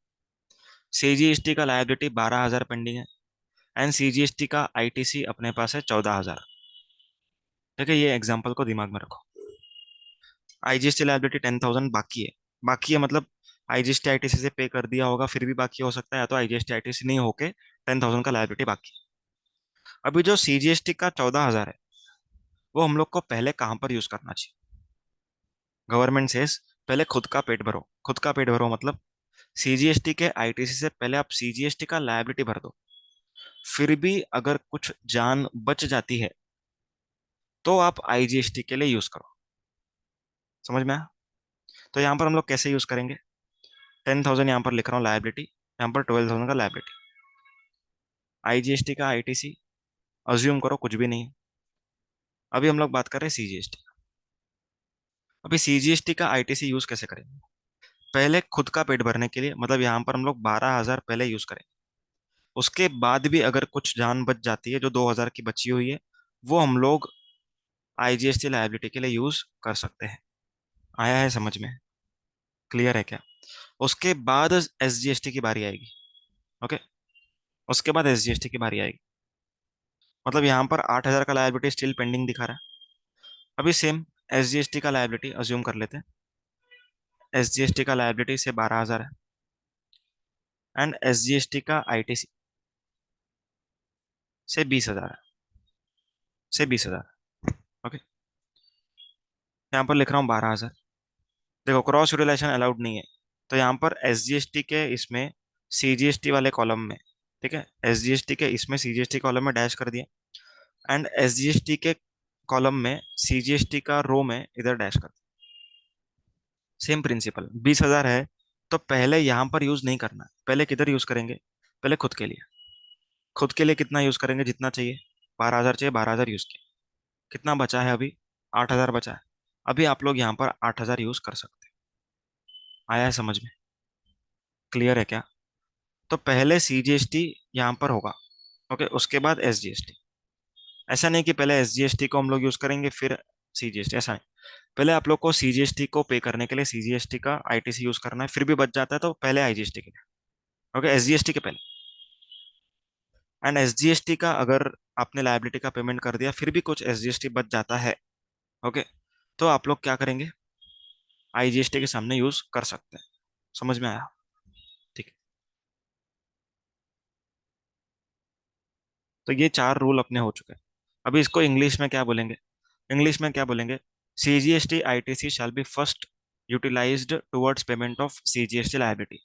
सीजीएसटी का लायबिलिटी 12,000 पेंडिंग है, एंड सीजीएसटी का आईटीसी अपने पास है 14,000। ठीक है, ये एग्जाम्पल को दिमाग में रखो। आईजीएसटी लायबिलिटी 10,000 बाकी है मतलब आईजीएसटी आईटीसी से पे कर दिया होगा फिर भी बाकी हो सकता है, या तो आईजीएसटी आईटीसी नहीं होके 10,000 का लायबिलिटी बाकी है। अभी जो सीजीएसटी का 14,000 है, वो हम लोग को पहले कहाँ पर यूज करना चाहिए? गवर्नमेंट सेज पहले खुद का पेट भरो। खुद का पेट भरो मतलब सीजीएसटी के आईटीसी से पहले आप सीजीएसटी का लायबिलिटी भर दो, फिर भी अगर कुछ जान बच जाती है तो आप आईजीएसटी के लिए यूज करो। समझ में आया? तो यहाँ पर हम लोग कैसे यूज करेंगे? 10,000 यहाँ पर लिख रहा हूँ लायबिलिटी, यहाँ पर 12,000 का लायबिलिटी, आईजीएसटी का आईटीसी अज्यूम करो कुछ भी नहीं है। अभी हम लोग बात कर रहे हैं सीजीएसटी। अभी सीजीएसटी का आईटीसी यूज कैसे करेंगे? पहले खुद का पेट भरने के लिए, मतलब यहाँ पर हम लोग 12,000 पहले यूज करें, उसके बाद भी अगर कुछ जान बच जाती है जो 2,000 की बची हुई है, वो हम लोग आईजीएसटी लायबिलिटी के लिए यूज कर सकते हैं। आया है समझ में? क्लियर है क्या? उसके बाद एसजीएसटी की बारी आएगी। ओके, उसके बाद एसजीएसटी की बारी आएगी। मतलब यहाँ पर 8,000 का लायबिलिटी स्टिल पेंडिंग दिखा रहा है। अभी सेम एसजीएसटी का लायबिलिटी अज्यूम कर लेते हैं, एसजीएसटी का लायबिलिटी से 12,000 है, एंड एसजीएसटी का आईटीसी से 20,000 है, से 20,000। ओके, यहाँ पर लिख रहा हूँ 12,000। देखो क्रॉस यूटिलाइजेशन अलाउड नहीं है, तो यहाँ पर एसजीएसटी के इसमें सीजीएसटी वाले कॉलम में, ठीक है, एसजीएसटी के इसमें सीजीएसटी कॉलम में डैश कर दिया, एंड एसजीएसटी के कॉलम में सीजीएसटी का रो में इधर डैश कर दिया। सेम प्रिंसिपल, 20,000 है तो पहले यहाँ पर यूज नहीं करना है, पहले किधर यूज करेंगे? पहले खुद के लिए। खुद के लिए कितना यूज करेंगे? जितना चाहिए, 12,000 चाहिए, 12,000 यूज किया। कितना बचा है अभी? 8,000 बचा है। अभी आप लोग यहाँ पर 8,000 यूज कर सकते हैं। आया है समझ में? क्लियर है क्या? तो पहले सीजीएसटी यहाँ पर होगा, ओके, उसके बाद एसजीएसटी। ऐसा नहीं कि पहले एसजीएसटी को हम लोग यूज करेंगे फिर सीजीएसटी, ऐसा नहीं। पहले आप लोग को सीजीएसटी को पे करने के लिए सीजीएसटी का आईटीसी यूज करना है, फिर भी बच जाता है तो पहले आईजीएसटी के लिए, ओके, एसजीएसटी के पहले। एंड एसजीएसटी का अगर आपने लायबिलिटी का पेमेंट कर दिया फिर भी कुछ एसजीएसटी बच जाता है, ओके, तो आप लोग क्या करेंगे? आईजीएसटी के सामने यूज कर सकते हैं। समझ में आया? ठीक है, तो ये 4 रूल अपने हो चुके हैं। अभी इसको इंग्लिश में क्या बोलेंगे? इंग्लिश में क्या बोलेंगे? CGST ITC shall be first utilized towards payment of CGST liability.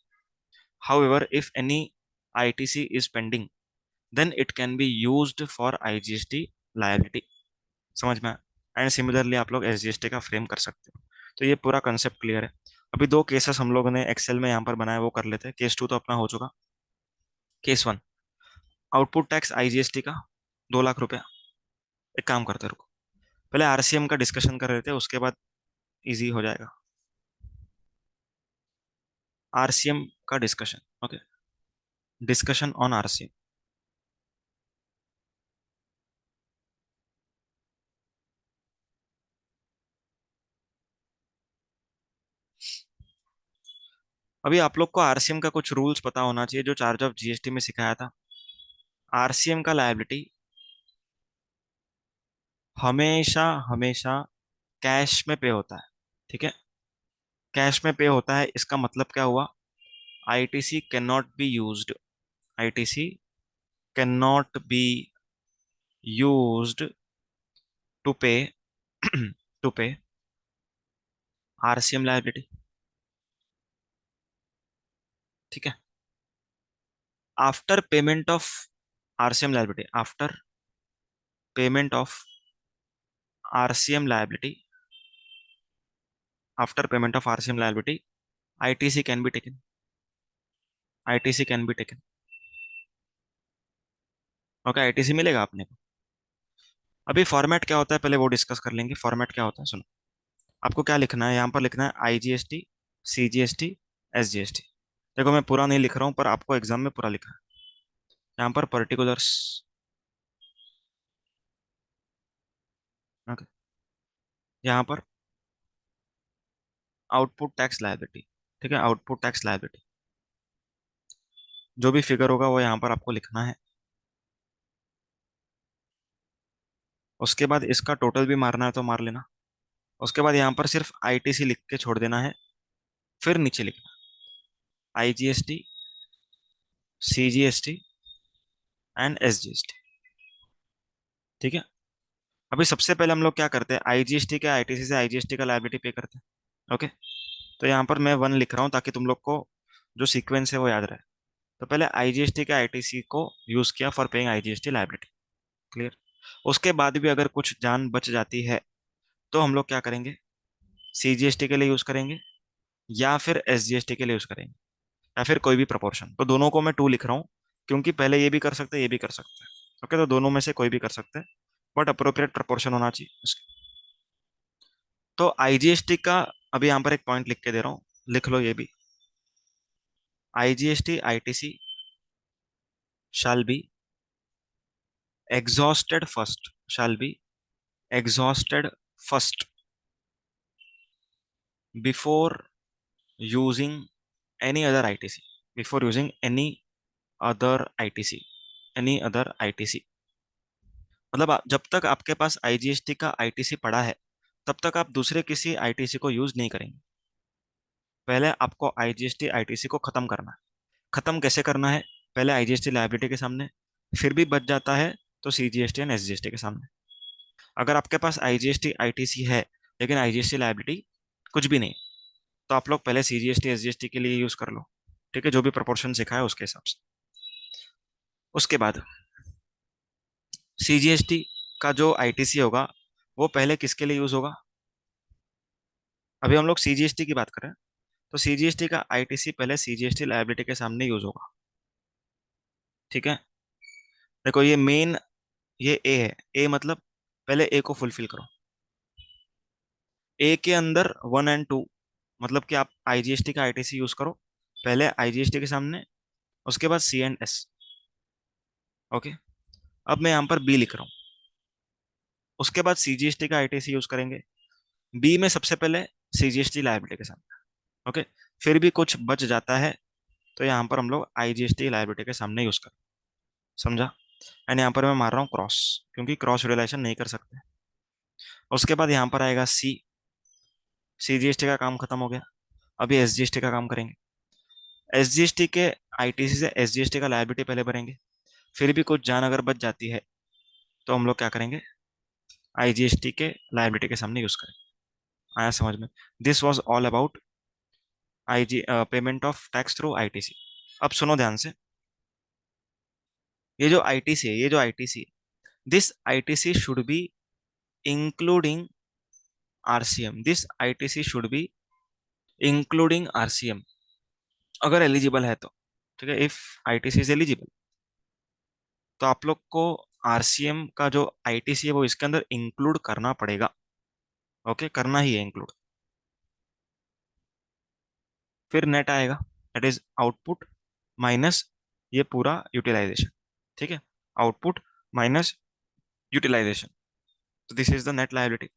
However, if any ITC is pending, then it can be used for IGST liability. समझ में? एंड सिमिलरली आप लोग एसजीएसटी का फ्रेम कर सकते हो। तो ये पूरा कंसेप्ट क्लियर है। अभी 2 केसेस हम लोगों ने एक्सेल में यहाँ पर बनाया, वो कर लेते हैं। केस 2 तो अपना हो चुका। केस 1, आउटपुट टैक्स आईजीएसटी का 2 लाख रुपया। एक काम करते हैं, रुको, पहले आरसीएम का डिस्कशन कर लेते हैं, उसके बाद इजी हो जाएगा। आरसीएम का discussion, okay, discussion on RCM. अभी आप लोग को आरसीएम का कुछ रूल्स पता होना चाहिए जो चार्ज ऑफ जीएसटी में सिखाया था। आरसीएम का लायबिलिटी हमेशा हमेशा कैश में पे होता है। ठीक है, कैश में पे होता है, इसका मतलब क्या हुआ? ITC can not be used, ITC can not be used to pay to pay RCM liability. ठीक है, after payment of RCM liability, after payment of RCM liability, after payment of RCM liability, ITC can be taken, ITC can be taken. Okay, ITC मिलेगा आपने को। अभी format क्या होता है पहले वो डिस्कस कर लेंगे। फॉर्मेट क्या होता है सुनो, आपको क्या लिखना है, यहाँ पर लिखना है आईजीएसटी, सीजीएसटी, एसजीएसटी। देखो मैं पूरा नहीं लिख रहा हूँ, पर आपको एग्जाम में पूरा लिखा है। यहाँ पर पर्टिकुलर्स, ओके, यहाँ पर आउटपुट टैक्स लायबिलिटी। ठीक है, आउटपुट टैक्स लायबिलिटी, जो भी फिगर होगा वो यहाँ पर आपको लिखना है। उसके बाद इसका टोटल भी मारना है तो मार लेना। उसके बाद यहाँ पर सिर्फ आईटीसी लिख के छोड़ देना है, फिर नीचे लिखना आईजीएसटी, सीजीएसटी एंड एसजीएसटी। ठीक है, अभी सबसे पहले हम लोग क्या करते हैं, आईजीएसटी के आईटीसी से आईजीएसटी का लायबिलिटी पे करते हैं। ओके, तो यहाँ पर मैं वन लिख रहा हूँ ताकि तुम लोग को जो सीक्वेंस है वो याद रहे। तो पहले आईजीएसटी के आईटीसी को यूज किया for paying IGST liability. Clear? उसके बाद भी अगर कुछ जान बच जाती है तो हम लोग क्या करेंगे, सीजीएसटी के लिए यूज करेंगे या फिर एसजीएसटी के लिए यूज करेंगे, या फिर कोई भी प्रपोर्शन। तो दोनों को मैं टू लिख रहा हूँ, क्योंकि पहले ये भी कर सकते हैं ये भी कर सकते हैं। ओके, तो दोनों में से कोई भी कर सकते हैं, बट अप्रोप्रिएट प्रपोर्शन होना चाहिए उसके। तो आईजीएसटी का अभी यहाँ पर एक पॉइंट लिख के दे रहा हूँ, लिख लो ये भी। IGST ITC shall be exhausted first, shall be exhausted first before using any other ITC, before using other ITC, any other ITC। मतलब जब तक आपके पास आईजीएसटी का आईटीसी पड़ा है तब तक आप दूसरे किसी आईटीसी को यूज नहीं करेंगे। पहले आपको आईजीएसटी आईटीसी को खत्म करना है। खत्म कैसे करना है? पहले आईजीएसटी लायबिलिटी के सामने, फिर भी बच जाता है तो सीजीएसटी एंड एसजीएसटी के सामने। अगर आपके पास आईजीएसटी आईटीसी है लेकिन आईजीएसटी लायबिलिटी कुछ भी नहीं, तो आप लोग पहले सीजीएसटी एसजीएसटी के लिए यूज कर लो। ठीक है, जो भी प्रोपोर्शन सिखा है उसके हिसाब से। उसके बाद सीजीएसटी का जो आईटीसी होगा वो पहले किसके लिए यूज होगा? अभी हम लोग सीजीएसटी की बात कर रहे हैं, तो सीजीएसटी का आईटीसी पहले सीजीएसटी लायबिलिटी के सामने यूज होगा। ठीक है, देखो ये मेन, ये ए है। ए मतलब पहले ए को फुलफिल करो। ए के अंदर वन एंड टू, मतलब कि आप आईजीएसटी का आईटीसी यूज करो पहले आईजीएसटी के सामने, उसके बाद सी एंड एस। ओके, अब मैं यहाँ पर बी लिख रहा हूँ, उसके बाद सीजीएसटी का आईटीसी यूज करेंगे। बी में सबसे पहले सीजीएसटी लायबिलिटी के सामने। ओके, फिर भी कुछ बच जाता है तो यहाँ पर हम लोग आईजीएसटी लायबिलिटी के सामने यूज करें। समझा? एंड यहाँ पर मैं मार रहा हूँ क्रॉस, क्योंकि क्रॉस यूटिलाइजेशन नहीं कर सकते। उसके बाद यहाँ पर आएगा सी, सीजीएसटी का काम खत्म हो गया, अभी एसजीएसटी का काम करेंगे। एसजीएसटी के आईटीसी से एसजीएसटी का लायबिलिटी पहले भरेंगे, फिर भी कुछ जान अगर बच जाती है तो हम लोग क्या करेंगे, आईजीएसटी के लायबिलिटी के सामने यूज करेंगे। आया समझ में? This was all about IG payment of tax through ITC. अब सुनो ध्यान से, ये जो आईटीसी है, ये जो ITC, this ITC should be including RCM, this ITC should be including RCM, अगर एलिजिबल है तो। ठीक है, इफ आईटीसी इज एलिजिबल तो आप लोग को आरसीएम का जो आईटीसी है वो इसके अंदर इंक्लूड करना पड़ेगा। ओके, करना ही है इंक्लूड। फिर नेट आएगा, दैट इज आउटपुट माइनस ये पूरा यूटिलाइजेशन। ठीक है, आउटपुट माइनस यूटिलाइजेशन, तो this is the net liability.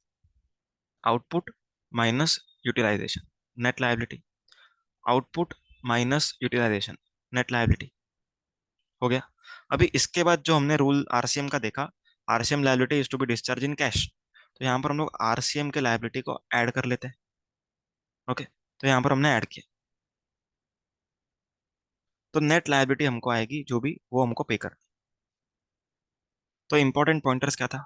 Output minus utilization, net liability. Output minus utilization, net liability. हो गया? अभी इसके बाद जो हमने रूल आरसीएम का देखा, RCM liability is to be discharge in cash, तो यहाँ पर हम लोग आरसीएम के लायबिलिटी को ऐड कर लेते हैं। ओके, तो यहाँ पर हमने ऐड किया, तो नेट लायबिलिटी हमको आएगी जो भी, वो हमको पे कर। तो इंपॉर्टेंट पॉइंटर्स क्या था,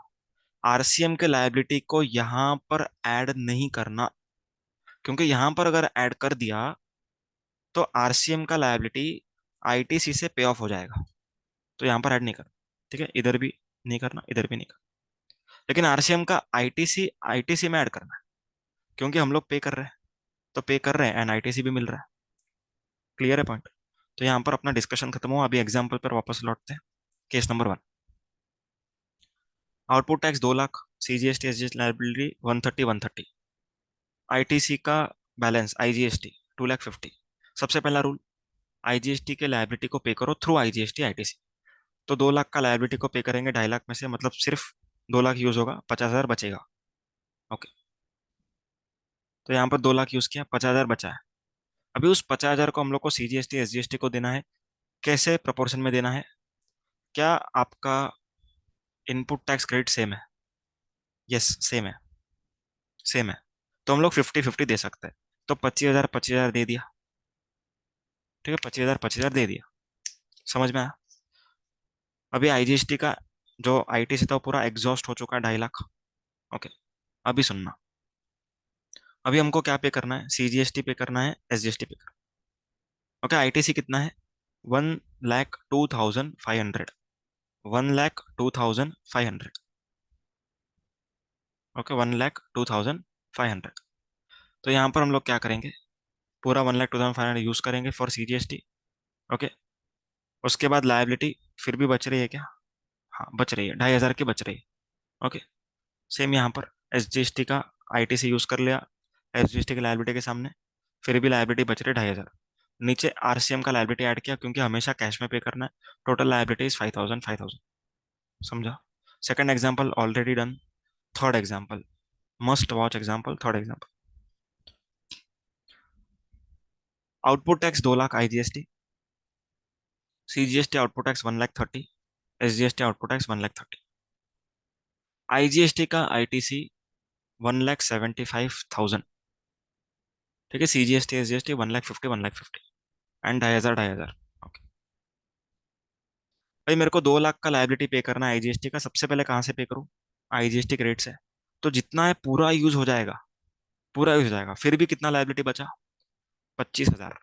आरसीएम के लायबिलिटी को यहाँ पर ऐड नहीं करना, क्योंकि यहाँ पर अगर ऐड कर दिया तो आरसीएम का लायबिलिटी आईटीसी से पे ऑफ हो जाएगा, तो यहाँ पर ऐड नहीं करना। ठीक है, इधर भी नहीं करना, इधर भी नहीं करना, लेकिन आरसीएम का आईटीसी आईटीसी में ऐड करना है, क्योंकि हम लोग पे कर रहे हैं, तो पे कर रहे हैं एंड आईटीसी भी मिल रहा है। क्लियर है पॉइंट? तो यहाँ पर अपना डिस्कशन खत्म हुआ, अभी एग्जाम्पल पर वापस लौटते हैं। Case number 1, output tax 2 lakh, CGST SGST liability 130 ITC का बैलेंस आईजीएसटी 2,50,000। सबसे पहला रूल, आईजीएसटी के लाइबिलिटी को पे करो थ्रू आईजीएसटी आईटीसी। तो 2 लाख का लाइबिलिटी को पे करेंगे 2.5 लाख में से, मतलब सिर्फ 2 लाख यूज होगा, 50,000 बचेगा। ओके, तो यहाँ पर 2 लाख यूज किया, 50,000 बचा है। अभी उस 50,000 को हम लोग को सीजीएसटी एसजीएसटी को देना है। कैसे प्रोपोर्शन में देना है? क्या आपका इनपुट टैक्स क्रेडिट सेम है? यस, सेम है, सेम है। तो हम लोग 50-50 दे सकते हैं। तो 25,000 25,000 दे दिया। ठीक है, 25,000 25,000 दे दिया। समझ में आया? अभी आईजीएसटी का जो आईटीसी था वो पूरा एग्जॉस्ट हो चुका है, 2.5 लाख। ओके, अभी सुनना, अभी हमको क्या पे करना है? सीजीएसटी पे करना है, एसजीएसटी पे करना है। ओके, आईटीसी कितना है? 1,02,500। 1,02,500। ओके, 1,02,500। तो यहाँ पर हम लोग क्या करेंगे? पूरा 1,02,500 यूज करेंगे फॉर सीजीएसटी। ओके, उसके बाद लायबिलिटी फिर भी बच रही है क्या? हाँ, बच रही है, 2,500 की बच रही है। ओके, सेम यहाँ पर एसजीएसटी का आईटीसी यूज कर लिया एसजीएसटी की लायबिलिटी के सामने, फिर भी लायबिलिटी बच रही है 2,500। नीचे आरसीएम का लायबिलिटी ऐड किया, क्योंकि हमेशा कैश में पे करना है। Total liability is 5,000 5,000। समझा? Second example already done. Third example, must watch example, third example. Output tax 2 lakh IGST, CGST output tax 1,30,000, SGST output tax 1,30,000। IGST का आईटीसी 1,75,000। ठीक है, सीजीएसटी एसजीएसटी 1,50,000 1,50,000 एंड 2,500 2,500। ओके भाई, मेरे को 2 लाख का लाइबिलिटी पे करना है आईजीएसटी का, सबसे पहले कहाँ से पे करूँ? आईजीएसटी क्रेडिट से। तो जितना है पूरा यूज हो जाएगा, पूरा यूज हो जाएगा। फिर भी कितना लाइबिलिटी बचा? 25,000।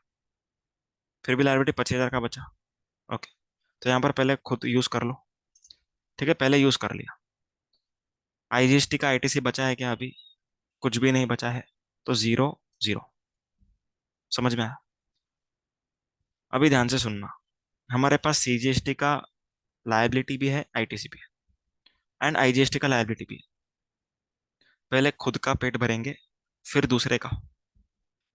फिर भी लाइबिलिटी 25,000 का बचा। ओके, तो यहाँ पर पहले खुद यूज कर लो। ठीक है, पहले यूज कर लिया। आईजीएसटी का आईटीसी बचा है क्या? अभी कुछ भी नहीं बचा है, तो 0 0। समझ में आया? अभी ध्यान से सुनना, हमारे पास सीजीएसटी का लायबिलिटी भी है, आईटीसी भी है, एंड आईजीएसटी का लायबिलिटी भी है। पहले खुद का पेट भरेंगे, फिर दूसरे का।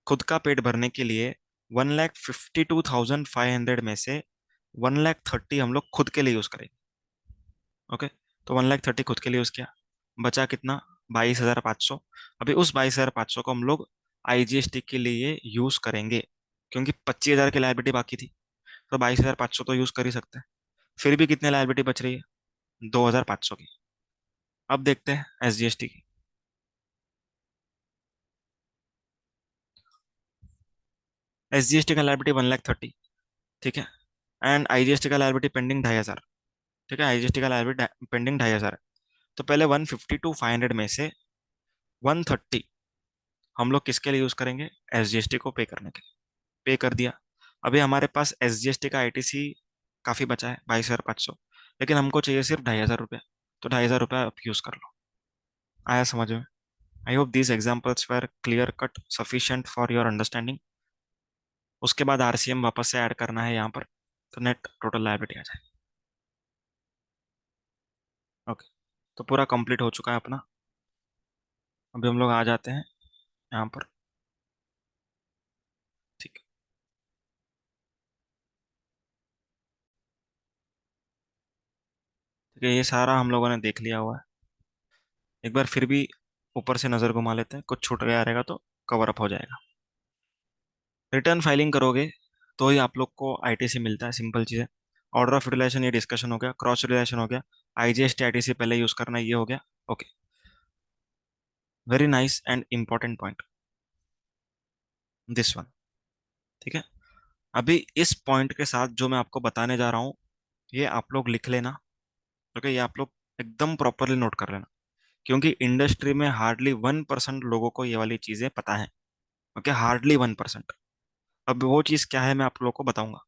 खुद का पेट भरने के लिए 1,52,500 में से 1,30,000 हम लोग खुद के लिए यूज करेंगे। ओके, तो 1,30,000 खुद के लिए यूज किया, बचा कितना? 22,500। अभी उस 22,500 को हम लोग आईजीएसटी के लिए यूज करेंगे, क्योंकि 25,000 की लायबिलिटी बाकी थी, तो 22,500 तो यूज कर ही सकते हैं। फिर भी कितने लायबिलिटी बच रही है? 2,500 की। अब देखते हैं एसजीएसटी की। एसजीएसटी का लायबिलिटी 1,30,000। ठीक है, एंड आईजीएसटी का लायबिलिटी पेंडिंग 2,500। ठीक है, आईजीएसटी का लायबिलिटी पेंडिंग 2,500 है। तो पहले 152,500 में से 130 हम लोग किसके लिए यूज करेंगे? एसजीएसटी को पे करने के लिए। पे कर दिया। अभी हमारे पास एसजीएसटी का आईटीसी काफी बचा है, 22,500, लेकिन हमको चाहिए सिर्फ 2,500 रुपये। तो 2,500 रुपये आप यूज कर लो। आया समझ में? I hope these examples were clear cut sufficient for your understanding. उसके बाद आरसीएम वापस से ऐड करना है यहाँ पर, तो नेट टोटल लायबिलिटी आ जाए। ओके, तो पूरा कंप्लीट हो चुका है अपना। अभी हम लोग आ जाते हैं यहाँ पर। ठीक है, ठीक है, ये सारा हम लोगों ने देख लिया हुआ है। एक बार फिर भी ऊपर से नज़र घुमा लेते हैं, कुछ छूट गया रहेगा तो कवर अप हो जाएगा। रिटर्न फाइलिंग करोगे तो ही आप लोग को आईटीसी मिलता है, सिंपल चीज़ है। ऑर्डर ऑफ यूटिलाइजेशन ये डिस्कशन हो गया, क्रॉस यूटिलाइजेशन हो गया, आईजीएसटी आईटीसी पहले यूज करना ये हो गया। Okay, very nice and important point this one. ठीक है, अभी इस पॉइंट के साथ जो मैं आपको बताने जा रहा हूँ ये आप लोग लिख लेना। ओके, ये आप लोग एकदम प्रॉपरली नोट कर लेना, क्योंकि इंडस्ट्री में हार्डली 1% लोगों को ये वाली चीजें पता है। Okay, hardly 1%। अब वो चीज क्या है मैं आप लोगों को बताऊंगा,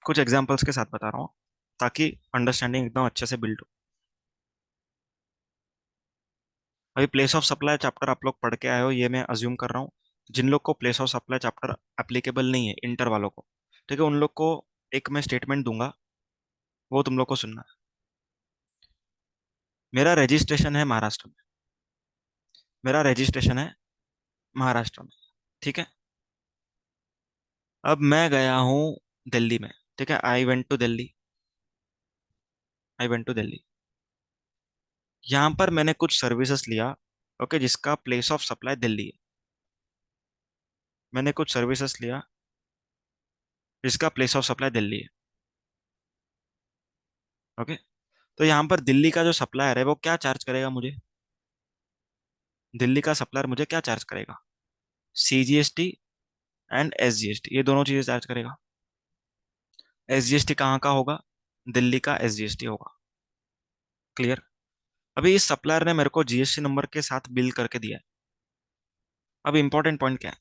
कुछ एग्जांपल्स के साथ बता रहा हूँ ताकि अंडरस्टैंडिंग एकदम अच्छे से बिल्ड हो। अभी प्लेस ऑफ सप्लाई चैप्टर आप लोग पढ़ के आए हो ये मैं अज्यूम कर रहा हूँ। जिन लोग को place of supply chapter applicable नहीं है, इंटर वालों को, ठीक है, उन लोग को एक मैं स्टेटमेंट दूंगा, वो तुम लोग को सुनना है। मेरा रजिस्ट्रेशन है महाराष्ट्र में, मेरा रजिस्ट्रेशन है महाराष्ट्र में, ठीक है। अब मैं गया हूँ दिल्ली में, ठीक है, I went to Delhi, I went to Delhi. यहाँ पर मैंने कुछ सर्विसेज लिया, ओके, जिसका प्लेस ऑफ सप्लाई दिल्ली है। मैंने कुछ सर्विसेज लिया जिसका प्लेस ऑफ सप्लाई दिल्ली है। ओके, तो यहाँ पर दिल्ली का जो सप्लायर है वो क्या चार्ज करेगा मुझे, दिल्ली का सप्लायर मुझे क्या चार्ज करेगा, सीजीएसटी एंड एसजीएसटी, ये दोनों चीजें चार्ज करेगा। एसजीएसटी कहाँ का होगा, दिल्ली का एसजीएसटी होगा। क्लियर। अभी इस सप्लायर ने मेरे को जीएसटी नंबर के साथ बिल करके दिया है। अब इंपॉर्टेंट पॉइंट क्या है,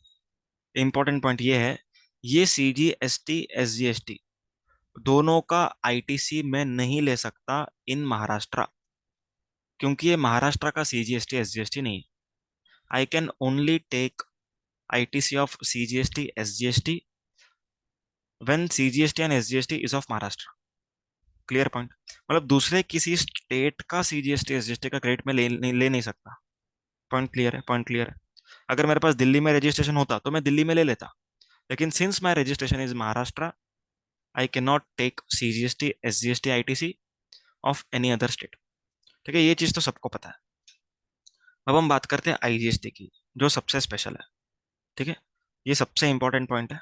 इंपॉर्टेंट पॉइंट ये है, ये सीजीएसटी एसजीएसटी दोनों का आईटीसी में नहीं ले सकता इन महाराष्ट्र, क्योंकि ये महाराष्ट्र का सीजीएसटी एसजीएसटी नहीं है। I can only take ITC of CGST SGST when CGST and SGST is of Maharashtra. Clear point, मतलब दूसरे किसी स्टेट का सीजीएसटी एसजीएसटी का क्रेडिट में ले नहीं सकता। पॉइंट क्लियर है, पॉइंट क्लियर है। अगर मेरे पास दिल्ली में रजिस्ट्रेशन होता तो मैं दिल्ली में ले लेता, लेकिन since my registration is Maharashtra, I can not take CGST SGST ITC of any other state. ठीक है, ये चीज तो सबको पता है। अब हम बात करते हैं आईजीएसटी की, जो सबसे स्पेशल है। ठीक है, ये सबसे इंपॉर्टेंट पॉइंट है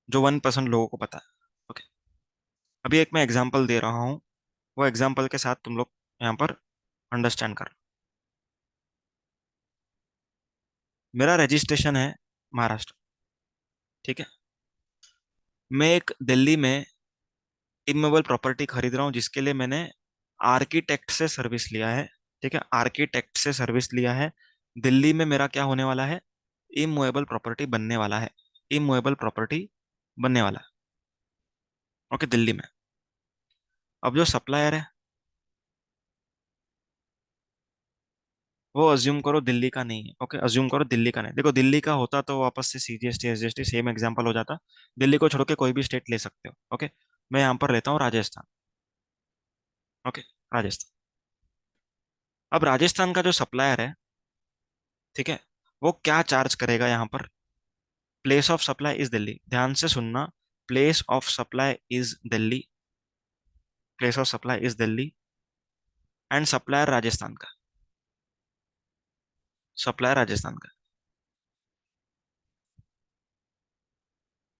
जो 1% लोगों को पता है। ओके, अभी एक मैं एग्जांपल दे रहा हूँ, वो एग्जांपल के साथ तुम लोग यहाँ पर अंडरस्टैंड कर। मेरा रजिस्ट्रेशन है महाराष्ट्र, ठीक है। मैं एक दिल्ली में इमूवेबल प्रॉपर्टी खरीद रहा हूँ जिसके लिए मैंने आर्किटेक्ट से सर्विस लिया है। ठीक है, आर्किटेक्ट से सर्विस लिया है। दिल्ली में मेरा क्या होने वाला है, इमूवेबल प्रॉपर्टी बनने वाला है, इमूवेबल प्रॉपर्टी बनने वाला है। ओके, दिल्ली में। अब जो सप्लायर है वो अज्यूम करो दिल्ली का नहीं है। ओके, अज्यूम करो दिल्ली का नहीं। देखो दिल्ली का होता तो वापस से सीजीएसटी एसजीएसटी सेम एग्जांपल हो जाता, दिल्ली को छोड़ के कोई भी स्टेट ले सकते हो। ओके, मैं यहाँ पर लेता हूँ राजस्थान। ओके, राजस्थान। अब राजस्थान का जो सप्लायर है, ठीक है, वो क्या चार्ज करेगा यहाँ पर, place of supply is Delhi, ध्यान से सुनना, place of supply is Delhi, place of supply is Delhi and supplier Rajasthan का, सप्लायर राजस्थान का।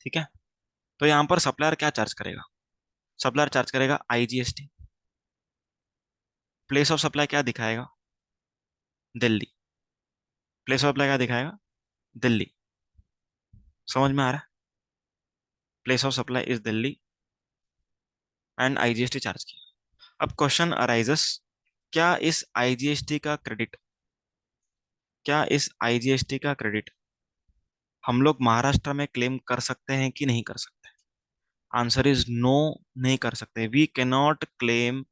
ठीक है, तो यहाँ पर सप्लायर क्या चार्ज करेगा, सप्लायर चार्ज करेगा आईजीएसटी। प्लेस ऑफ सप्लाई क्या दिखाएगा, दिल्ली, प्लेस ऑफ सप्लाई क्या दिखाएगा, दिल्ली। समझ में आ रहा है, place of supply is Delhi and IGST charge किया। अब क्वेश्चन अराइजेस, क्या इस आईजीएसटी का क्रेडिट, क्या इस आईजीएसटी का क्रेडिट हम लोग महाराष्ट्र में क्लेम कर सकते हैं कि नहीं कर सकते। आंसर इज नो, नहीं कर सकते। We can not claim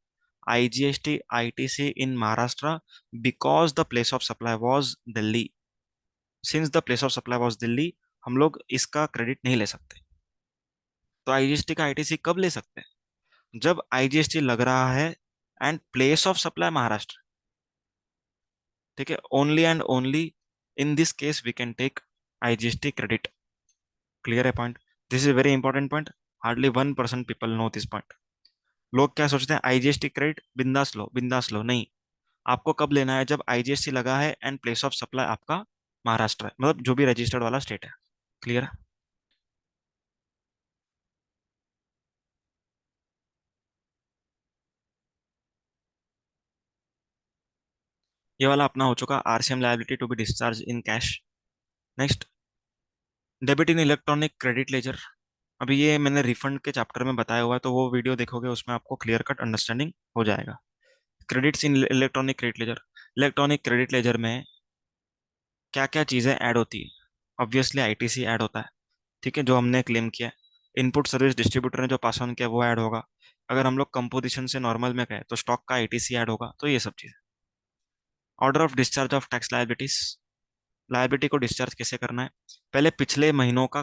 IGST ITC in Maharashtra because the place of supply was Delhi. Since the place of supply was Delhi, हम लोग इसका क्रेडिट नहीं ले सकते। तो आईजीएसटी का आईटीसी कब ले सकते हैं, जब आईजीएसटी लग रहा है and place of supply Maharashtra. ठीक है, only and only in this case we can take IGST credit. Clear है point, this is very important point. Hardly 1% people know this point. लोग क्या सोचते हैं, आईजीएसटी क्रेडिट बिंदास लो, बिंदास लो, नहीं। आपको कब लेना है, जब आईजीएसटी लगा है एंड प्लेस ऑफ सप्लाई आपका महाराष्ट्र है, मतलब जो भी रजिस्टर्ड वाला स्टेट है। क्लियर है। ये वाला अपना हो चुका RCM liability to be discharge in cash. Next, debit in electronic credit ledger. अभी ये मैंने रिफंड के चैप्टर में बताया हुआ है, तो वो वीडियो देखोगे उसमें आपको क्लियर कट अंडरस्टैंडिंग हो जाएगा। Credits in electronic credit laser. Electronic credit laser में क्या क्या चीज़ें ऐड होती है? ऑब्वियसली आईटीसी ऐड होता है, ठीक है, जो हमने क्लेम किया है। इनपुट सर्विस डिस्ट्रीब्यूटर ने जो पास ऑन किया वो ऐड होगा। अगर हम लोग कंपोजिशन से नॉर्मल में गए तो स्टॉक का आईटीसी ऐड होगा, तो ये सब चीज़। Order of discharge of tax liabilities. Liability को डिस्चार्ज कैसे करना है? पहले पिछले महीनों का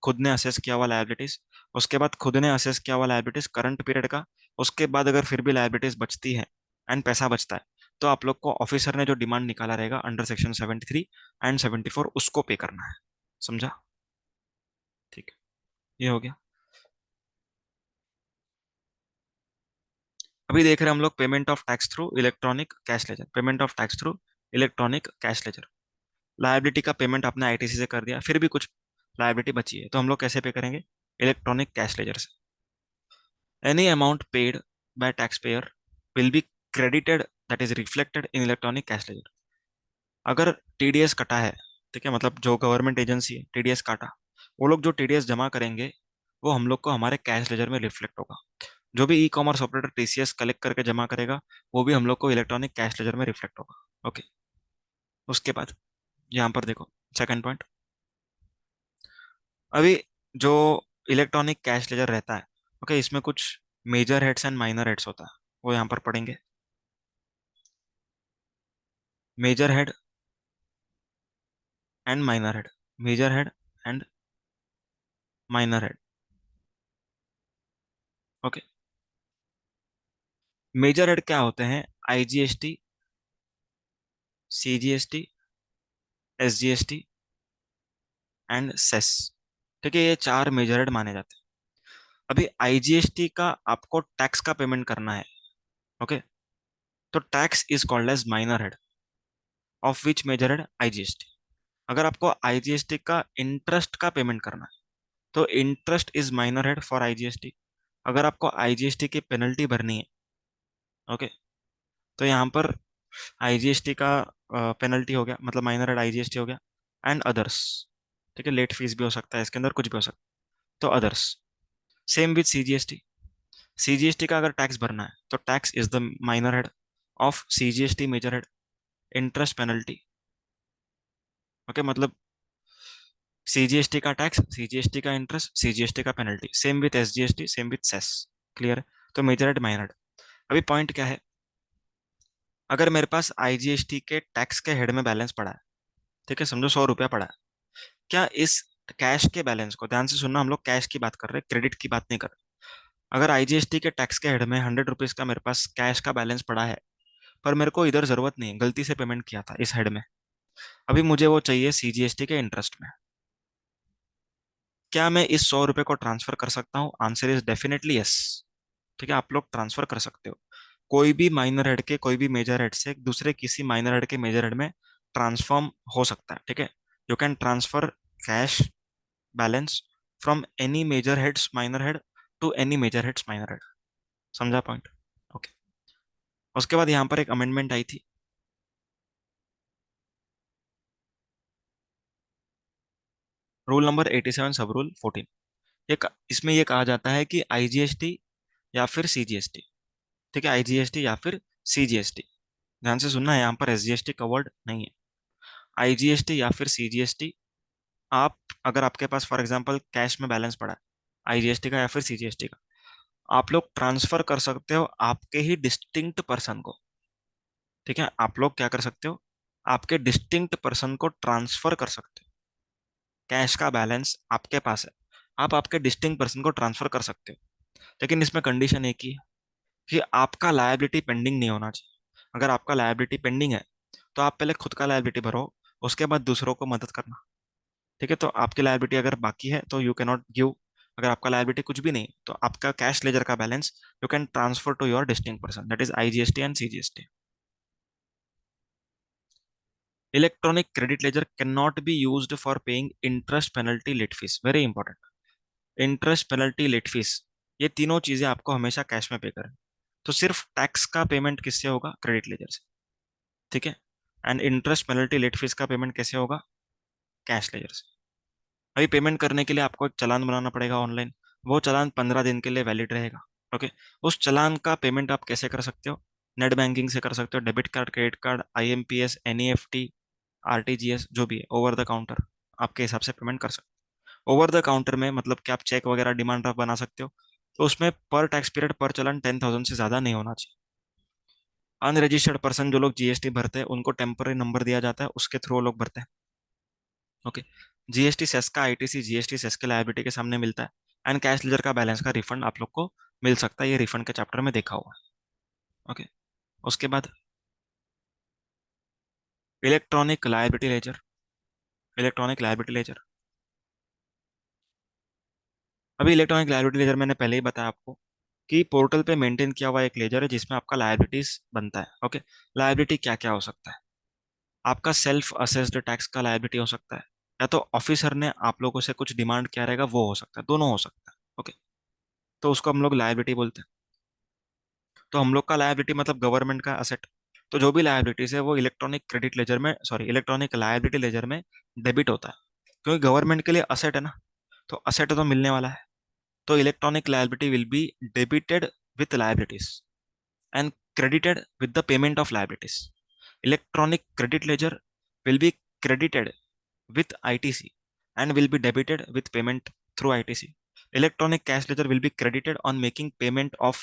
खुद ने असेस किया हुआ लायबिलिटीज, उसके बाद खुद ने असेस किया हुआ लायबिलिटीज करंट पीरियड का, उसके बाद अगर फिर भी लायबिलिटीज बचती है एंड पैसा बचता है, तो आप लोग को ऑफिसर ने जो डिमांड निकाला रहेगा अंडर सेक्शन 73 एंड 74 उसको पे करना है। समझा? ठीक है, ये हो गया। अभी देख रहे हैं हम लोग payment of tax through electronic cash ledger. Payment of tax through electronic cash ledger. Liability का पेमेंट आपने आईटीसी से कर दिया, फिर भी कुछ लायबिलिटी बची है, तो हम लोग कैसे पे करेंगे? इलेक्ट्रॉनिक कैश लेजर से। Any amount paid by tax payer will be credited, that is reflected in electronic cash ledger. अगर टीडीएस कटा है, ठीक है, मतलब जो गवर्नमेंट एजेंसी है टीडीएस काटा, वो लोग जो टीडीएस जमा करेंगे वो हम लोग को हमारे कैश लेजर में रिफ्लेक्ट होगा। जो भी e commerce operator TCS collect करके जमा करेगा वो भी हम लोग को इलेक्ट्रॉनिक कैश लेजर में रिफ्लेक्ट होगा। ओके, उसके बाद यहाँ पर देखो सेकंड पॉइंट। अभी जो इलेक्ट्रॉनिक कैश लेजर रहता है, ओके, इसमें कुछ major heads and minor heads होता है, वो यहाँ पर पढ़ेंगे। Major head and minor head. Major head and minor head. Okay, major head क्या होते हैं? IGST, CGST, SGST and cess. ठीक है, ये चार मेजर हेड माने जाते हैं। अभी आईजीएसटी का आपको टैक्स का पेमेंट करना है, ओके, तो tax is called as minor head of which major head? IGST. अगर आपको आईजीएसटी का इंटरेस्ट का पेमेंट करना है तो interest is minor head for IGST. अगर आपको आईजीएसटी की पेनल्टी भरनी है, ओके, तो यहाँ पर आईजीएसटी का पेनल्टी हो गया, मतलब माइनर हेड आईजीएसटी हो गया, एंड अदर्स। ठीक है, लेट फीस भी हो सकता है इसके अंदर, कुछ भी हो सकता है, तो others. Same with CGST. CGST का अगर टैक्स भरना है तो tax is the minor head of CGST major head. Interest penalty, okay, मतलब सीजीएसटी का टैक्स, सीजीएसटी का इंटरेस्ट, सीजीएसटी का penalty, same with SGST, same with cess. Clear है? तो मेजर हेड माइनर हेड। अभी पॉइंट क्या है? अगर मेरे पास आईजीएसटी के टैक्स के हेड में बैलेंस पड़ा है, ठीक है, समझो 100 रुपया पड़ा है, क्या इस कैश के बैलेंस को, ध्यान से सुनना, हम लोग कैश की बात कर रहे हैं, क्रेडिट की बात नहीं कर रहे। अगर आईजीएसटी के टैक्स के हेड में 100 रुपीज का मेरे पास कैश का बैलेंस पड़ा है, पर मेरे को इधर जरूरत नहीं है, गलती से पेमेंट किया था इस हेड में, अभी मुझे वो चाहिए सीजीएसटी के इंटरेस्ट में, क्या मैं इस 100 रुपये को ट्रांसफर कर सकता हूँ? Answer is definitely yes. ठीक है, आप लोग ट्रांसफर कर सकते हो। कोई भी माइनर हेड के कोई भी मेजर हेड से दूसरे किसी माइनर हेड के मेजर हेड में ट्रांसफॉर्म हो सकता है। ठीक है, you can transfer cash balance from any major heads minor head to any major heads minor head. समझा पॉइंट? ओके, उसके बाद यहाँ पर एक अमेंडमेंट आई थी, रूल नंबर 87 सब रूल 14। इसमें ये कहा जाता है कि आईजीएसटी या फिर सीजीएसटी, ठीक है, आईजीएसटी या फिर सीजीएसटी, ध्यान से सुनना है, यहाँ पर एसजीएसटी का वर्ड नहीं है। आईजीएसटी या फिर सीजीएसटी, आप, अगर आपके पास फॉर एग्जांपल कैश में बैलेंस पड़ा है आईजीएसटी का या फिर सीजीएसटी का, आप लोग ट्रांसफर कर सकते हो आपके ही डिस्टिंक्ट पर्सन को। ठीक है, आप लोग क्या कर सकते हो? आपके डिस्टिंक्ट पर्सन को ट्रांसफर कर सकते हो। कैश का बैलेंस आपके पास है, आप आपके डिस्टिंक्ट पर्सन को ट्रांसफर कर सकते हो, लेकिन इसमें कंडीशन एक ही है कि आपका लायबिलिटी पेंडिंग नहीं होना चाहिए। अगर आपका लायबिलिटी पेंडिंग है तो आप पहले खुद का लायबिलिटी भरो, उसके बाद दूसरों को मदद करना। ठीक है, तो आपकी लायबिलिटी अगर बाकी है तो यू कैन नॉट गिव। अगर आपका लायबिलिटी कुछ भी नहीं तो आपका कैश लेजर का balance you can transfer to your distinct person, that is IGST and CGST. Electronic credit ledger can not be used for paying interest penalty late fees. Very important, interest penalty late fees, ये तीनों चीजें आपको हमेशा cash में पे करें। तो सिर्फ टैक्स का पेमेंट किससे होगा? क्रेडिट लेजर से। ठीक है। And interest penalty late fees का पेमेंट कैसे होगा? कैश लेजर से। अभी पेमेंट करने के लिए आपको एक चालान बनाना पड़ेगा ऑनलाइन। वो चालान 15 दिन के लिए वैलिड रहेगा। ओके। उस चालान का पेमेंट आप कैसे कर सकते हो? नेट बैंकिंग से कर सकते हो, debit card, credit card, IMPS, NEFT, RTGS, जो भी है ओवर द काउंटर आपके हिसाब से पेमेंट कर सकते हो। ओवर द काउंटर में मतलब कि आप चेक वगैरह डिमांड ड्राफ्ट बना सकते हो। तो उसमें पर टैक्स पीरियड पर चलन 10,000 से ज्यादा नहीं होना चाहिए। अनरजिस्टर्ड पर्सन जो लोग जीएसटी भरते हैं उनको टेम्पररी नंबर दिया जाता है, उसके थ्रू वो लोग भरते हैं। ओके। जीएसटी सेस का आईटीसी जीएसटी सेस के लायबिलिटी के सामने मिलता है। एंड कैश लेजर का बैलेंस का रिफंड आप लोग को मिल सकता है, ये रिफंड के चैप्टर में देखा हुआ है। ओके। उसके बाद electronic liability ledger. Electronic liability ledger, अभी इलेक्ट्रॉनिक लायबिलिटी लेजर मैंने पहले ही बताया आपको कि पोर्टल पे मेंटेन किया हुआ एक लेजर है जिसमें आपका लायबिलिटीज बनता है। ओके। लायबिलिटी क्या क्या हो सकता है? आपका सेल्फ असेस्ड टैक्स का लायबिलिटी हो सकता है, या तो ऑफिसर ने आप लोगों से कुछ डिमांड किया रहेगा वो हो सकता है, दोनों हो सकता है। ओके। तो उसको हम लोग लायबिलिटी बोलते हैं। तो हम लोग का लायबिलिटी मतलब गवर्नमेंट का असेट। तो जो भी लायबिलिटीज है वो इलेक्ट्रॉनिक क्रेडिट लेजर में, सॉरी, इलेक्ट्रॉनिक लायबिलिटी लेजर में डेबिट होता है। क्योंकि गवर्नमेंट के लिए असेट है ना, तो असेट तो मिलने वाला है। तो electronic liability will be debited with liabilities and credited with the payment of liabilities. Electronic credit ledger will be credited with ITC and will be debited with payment through ITC. Electronic cash ledger will be credited on making payment of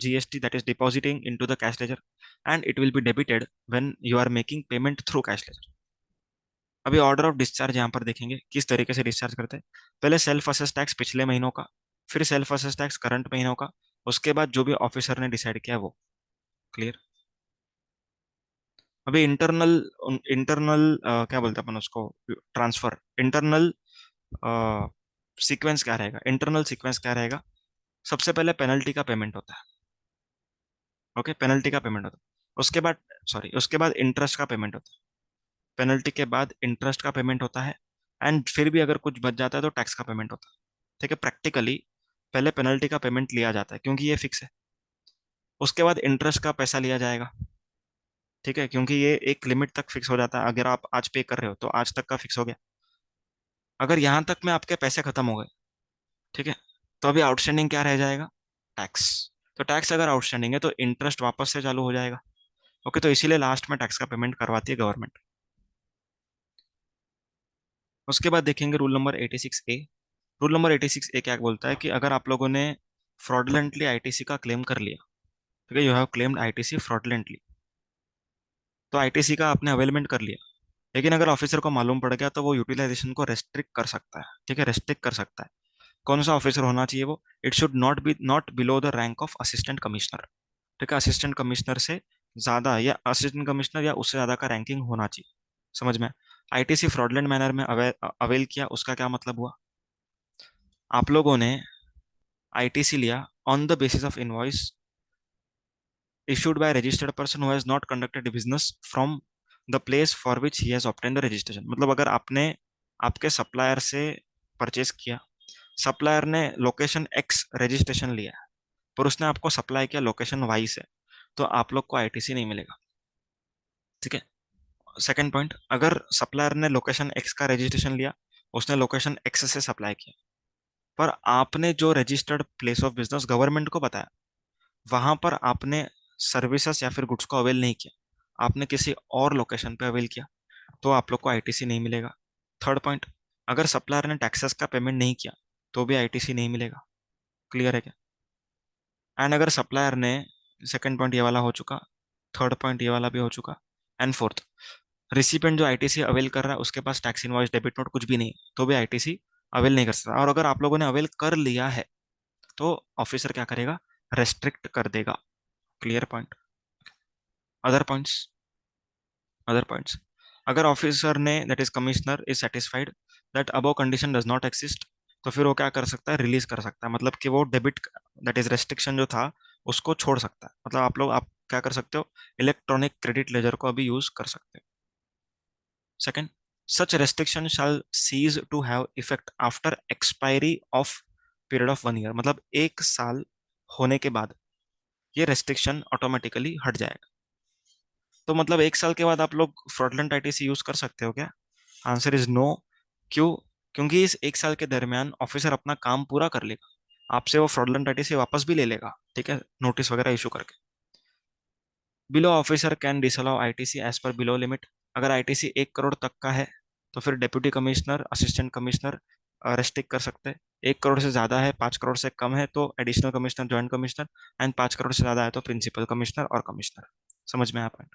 GST, that is depositing into the cash ledger, and it will be debited when you are making payment through cash ledger. अभी order of discharge यहाँ पर देखेंगे किस तरीके से discharge करते हैं। पहले सेल्फ असेस टैक्स पिछले महीनों का, फिर सेल्फ असेस टैक्स करंट महीनों का, उसके बाद जो भी ऑफिसर ने डिसाइड किया वो। क्लियर? अभी इंटरनल इंटरनल क्या बोलते हैं अपन उसको, ट्रांसफर, इंटरनल सीक्वेंस क्या रहेगा? इंटरनल सीक्वेंस क्या रहेगा? सबसे पहले पेनल्टी का पेमेंट होता है। ओके, पेनल्टी का पेमेंट होता है। उसके बाद, सॉरी, उसके बाद इंटरेस्ट का पेमेंट होता है। पेनल्टी के बाद इंटरेस्ट का पेमेंट होता है। एंड फिर भी अगर कुछ बच जाता है तो टैक्स का पेमेंट होता है। ठीक है, प्रैक्टिकली पहले पेनल्टी का पेमेंट लिया जाता है क्योंकि ये फिक्स है। उसके बाद इंटरेस्ट का पैसा लिया जाएगा। ठीक है, क्योंकि ये एक लिमिट तक फिक्स हो जाता है, अगर आप आज पे कर रहे हो तो आज तक का फिक्स हो गया। अगर यहां तक में आपके पैसे खत्म हो गए, ठीक है, तो अभी आउटस्टैंडिंग क्या रह जाएगा? टैक्स। तो टैक्स अगर आउटस्टैंडिंग है तो इंटरेस्ट वापस से चालू हो जाएगा। ओके, तो इसीलिए लास्ट में टैक्स का पेमेंट करवाती है गवर्नमेंट। उसके बाद देखेंगे rule number 86A। Rule number 86A क्या बोलता है कि अगर आप लोगों ने फ्रॉडलेंटली आईटीसी का क्लेम कर लिया, ठीक है, you have claimed ITC fraudulently, तो आईटीसी का आपने अवेलमेंट कर लिया, लेकिन अगर ऑफिसर को मालूम पड़ गया तो वो यूटिलाइजेशन को रेस्ट्रिक्ट कर सकता है। ठीक है, रेस्ट्रिक्ट कर सकता है। कौन सा ऑफिसर होना चाहिए वो? It should not below the rank of assistant commissioner. ठीक है, असिस्टेंट कमिश्नर से ज्यादा या असिस्टेंट कमिश्नर या उससे ज्यादा का रैंकिंग होना चाहिए। समझ में? आईटीसी फ्रॉडलेंट मैनर में अवेल किया, उसका क्या मतलब हुआ? आप लोगों ने आईटीसी लिया on the basis of invoice issued by a registered person who has not conducted business from the place for which he has obtained the registration। मतलब अगर आपने आपके सप्लायर से परचेस किया, सप्लायर ने लोकेशन एक्स रजिस्ट्रेशन लिया है, पर उसने आपको सप्लाई किया लोकेशन वाई से, तो आप लोग को आईटीसी नहीं मिलेगा। ठीक है। सेकंड पॉइंट, अगर सप्लायर ने लोकेशन एक्स का रजिस्ट्रेशन लिया, उसने लोकेशन एक्स से सप्लाई किया, पर आपने जो registered place of business government को बताया वहां पर आपने सर्विसेज या फिर गुड्स को अवेल नहीं किया, आपने किसी और लोकेशन पे अवेल किया, तो आप लोग को आईटीसी नहीं मिलेगा। थर्ड पॉइंट, अगर सप्लायर ने टैक्सेस का पेमेंट नहीं किया तो भी आईटीसी नहीं मिलेगा। क्लियर है क्या? एंड अगर सप्लायर ने, सेकंड पॉइंट ये वाला हो चुका, थर्ड पॉइंट ये वाला भी हो चुका, एंड फोर्थ, रिसिपेंट जो आईटीसी अवेल कर रहा है उसके पास टैक्स इनवॉइस डेबिट नोट कुछ भी नहीं है तो भी आईटीसी अवेल नहीं कर सकता। और अगर आप लोगों ने अवेल कर लिया है तो ऑफिसर क्या करेगा? रेस्ट्रिक्ट कर देगा। Clear point? Other points? Other points, अगर ऑफिसर ने, that is commissioner, is satisfied that above condition does not exist, तो फिर वो क्या कर सकता है? रिलीज कर सकता है, मतलब कि वो डेबिट, दैट इज रेस्ट्रिक्शन जो था उसको छोड़ सकता है। मतलब आप क्या कर सकते हो? इलेक्ट्रॉनिक क्रेडिट लेजर को अभी यूज कर सकते हो। Second, such restriction shall cease to have effect after expiry of period of 1 year. मतलब 1 साल होने के बाद ये रेस्ट्रिक्शन ऑटोमेटिकली हट जाएगा। तो मतलब 1 साल के बाद आप लोग फ्रॉडलेंट आईटीसी यूज कर सकते हो क्या? Answer is no. क्यों? क्योंकि इस 1 साल के दरमियान ऑफिसर अपना काम पूरा कर लेगा, आपसे वो फ्रॉडलेंट आईटीसी वापस भी ले लेगा, ठीक है, नोटिस वगैरह इशू करके। Below officer can disallow ITC as per below limit. अगर आईटीसी 1 करोड़ तक का है तो फिर deputy commissioner, assistant commissioner restrict कर सकते हैं। 1 करोड़ से ज्यादा है, 5 करोड़ से कम है तो additional commissioner, joint commissioner, and 5 crore से ज्यादा है तो प्रिंसिपल कमिश्नर और कमिश्नर। समझ में आ पाए?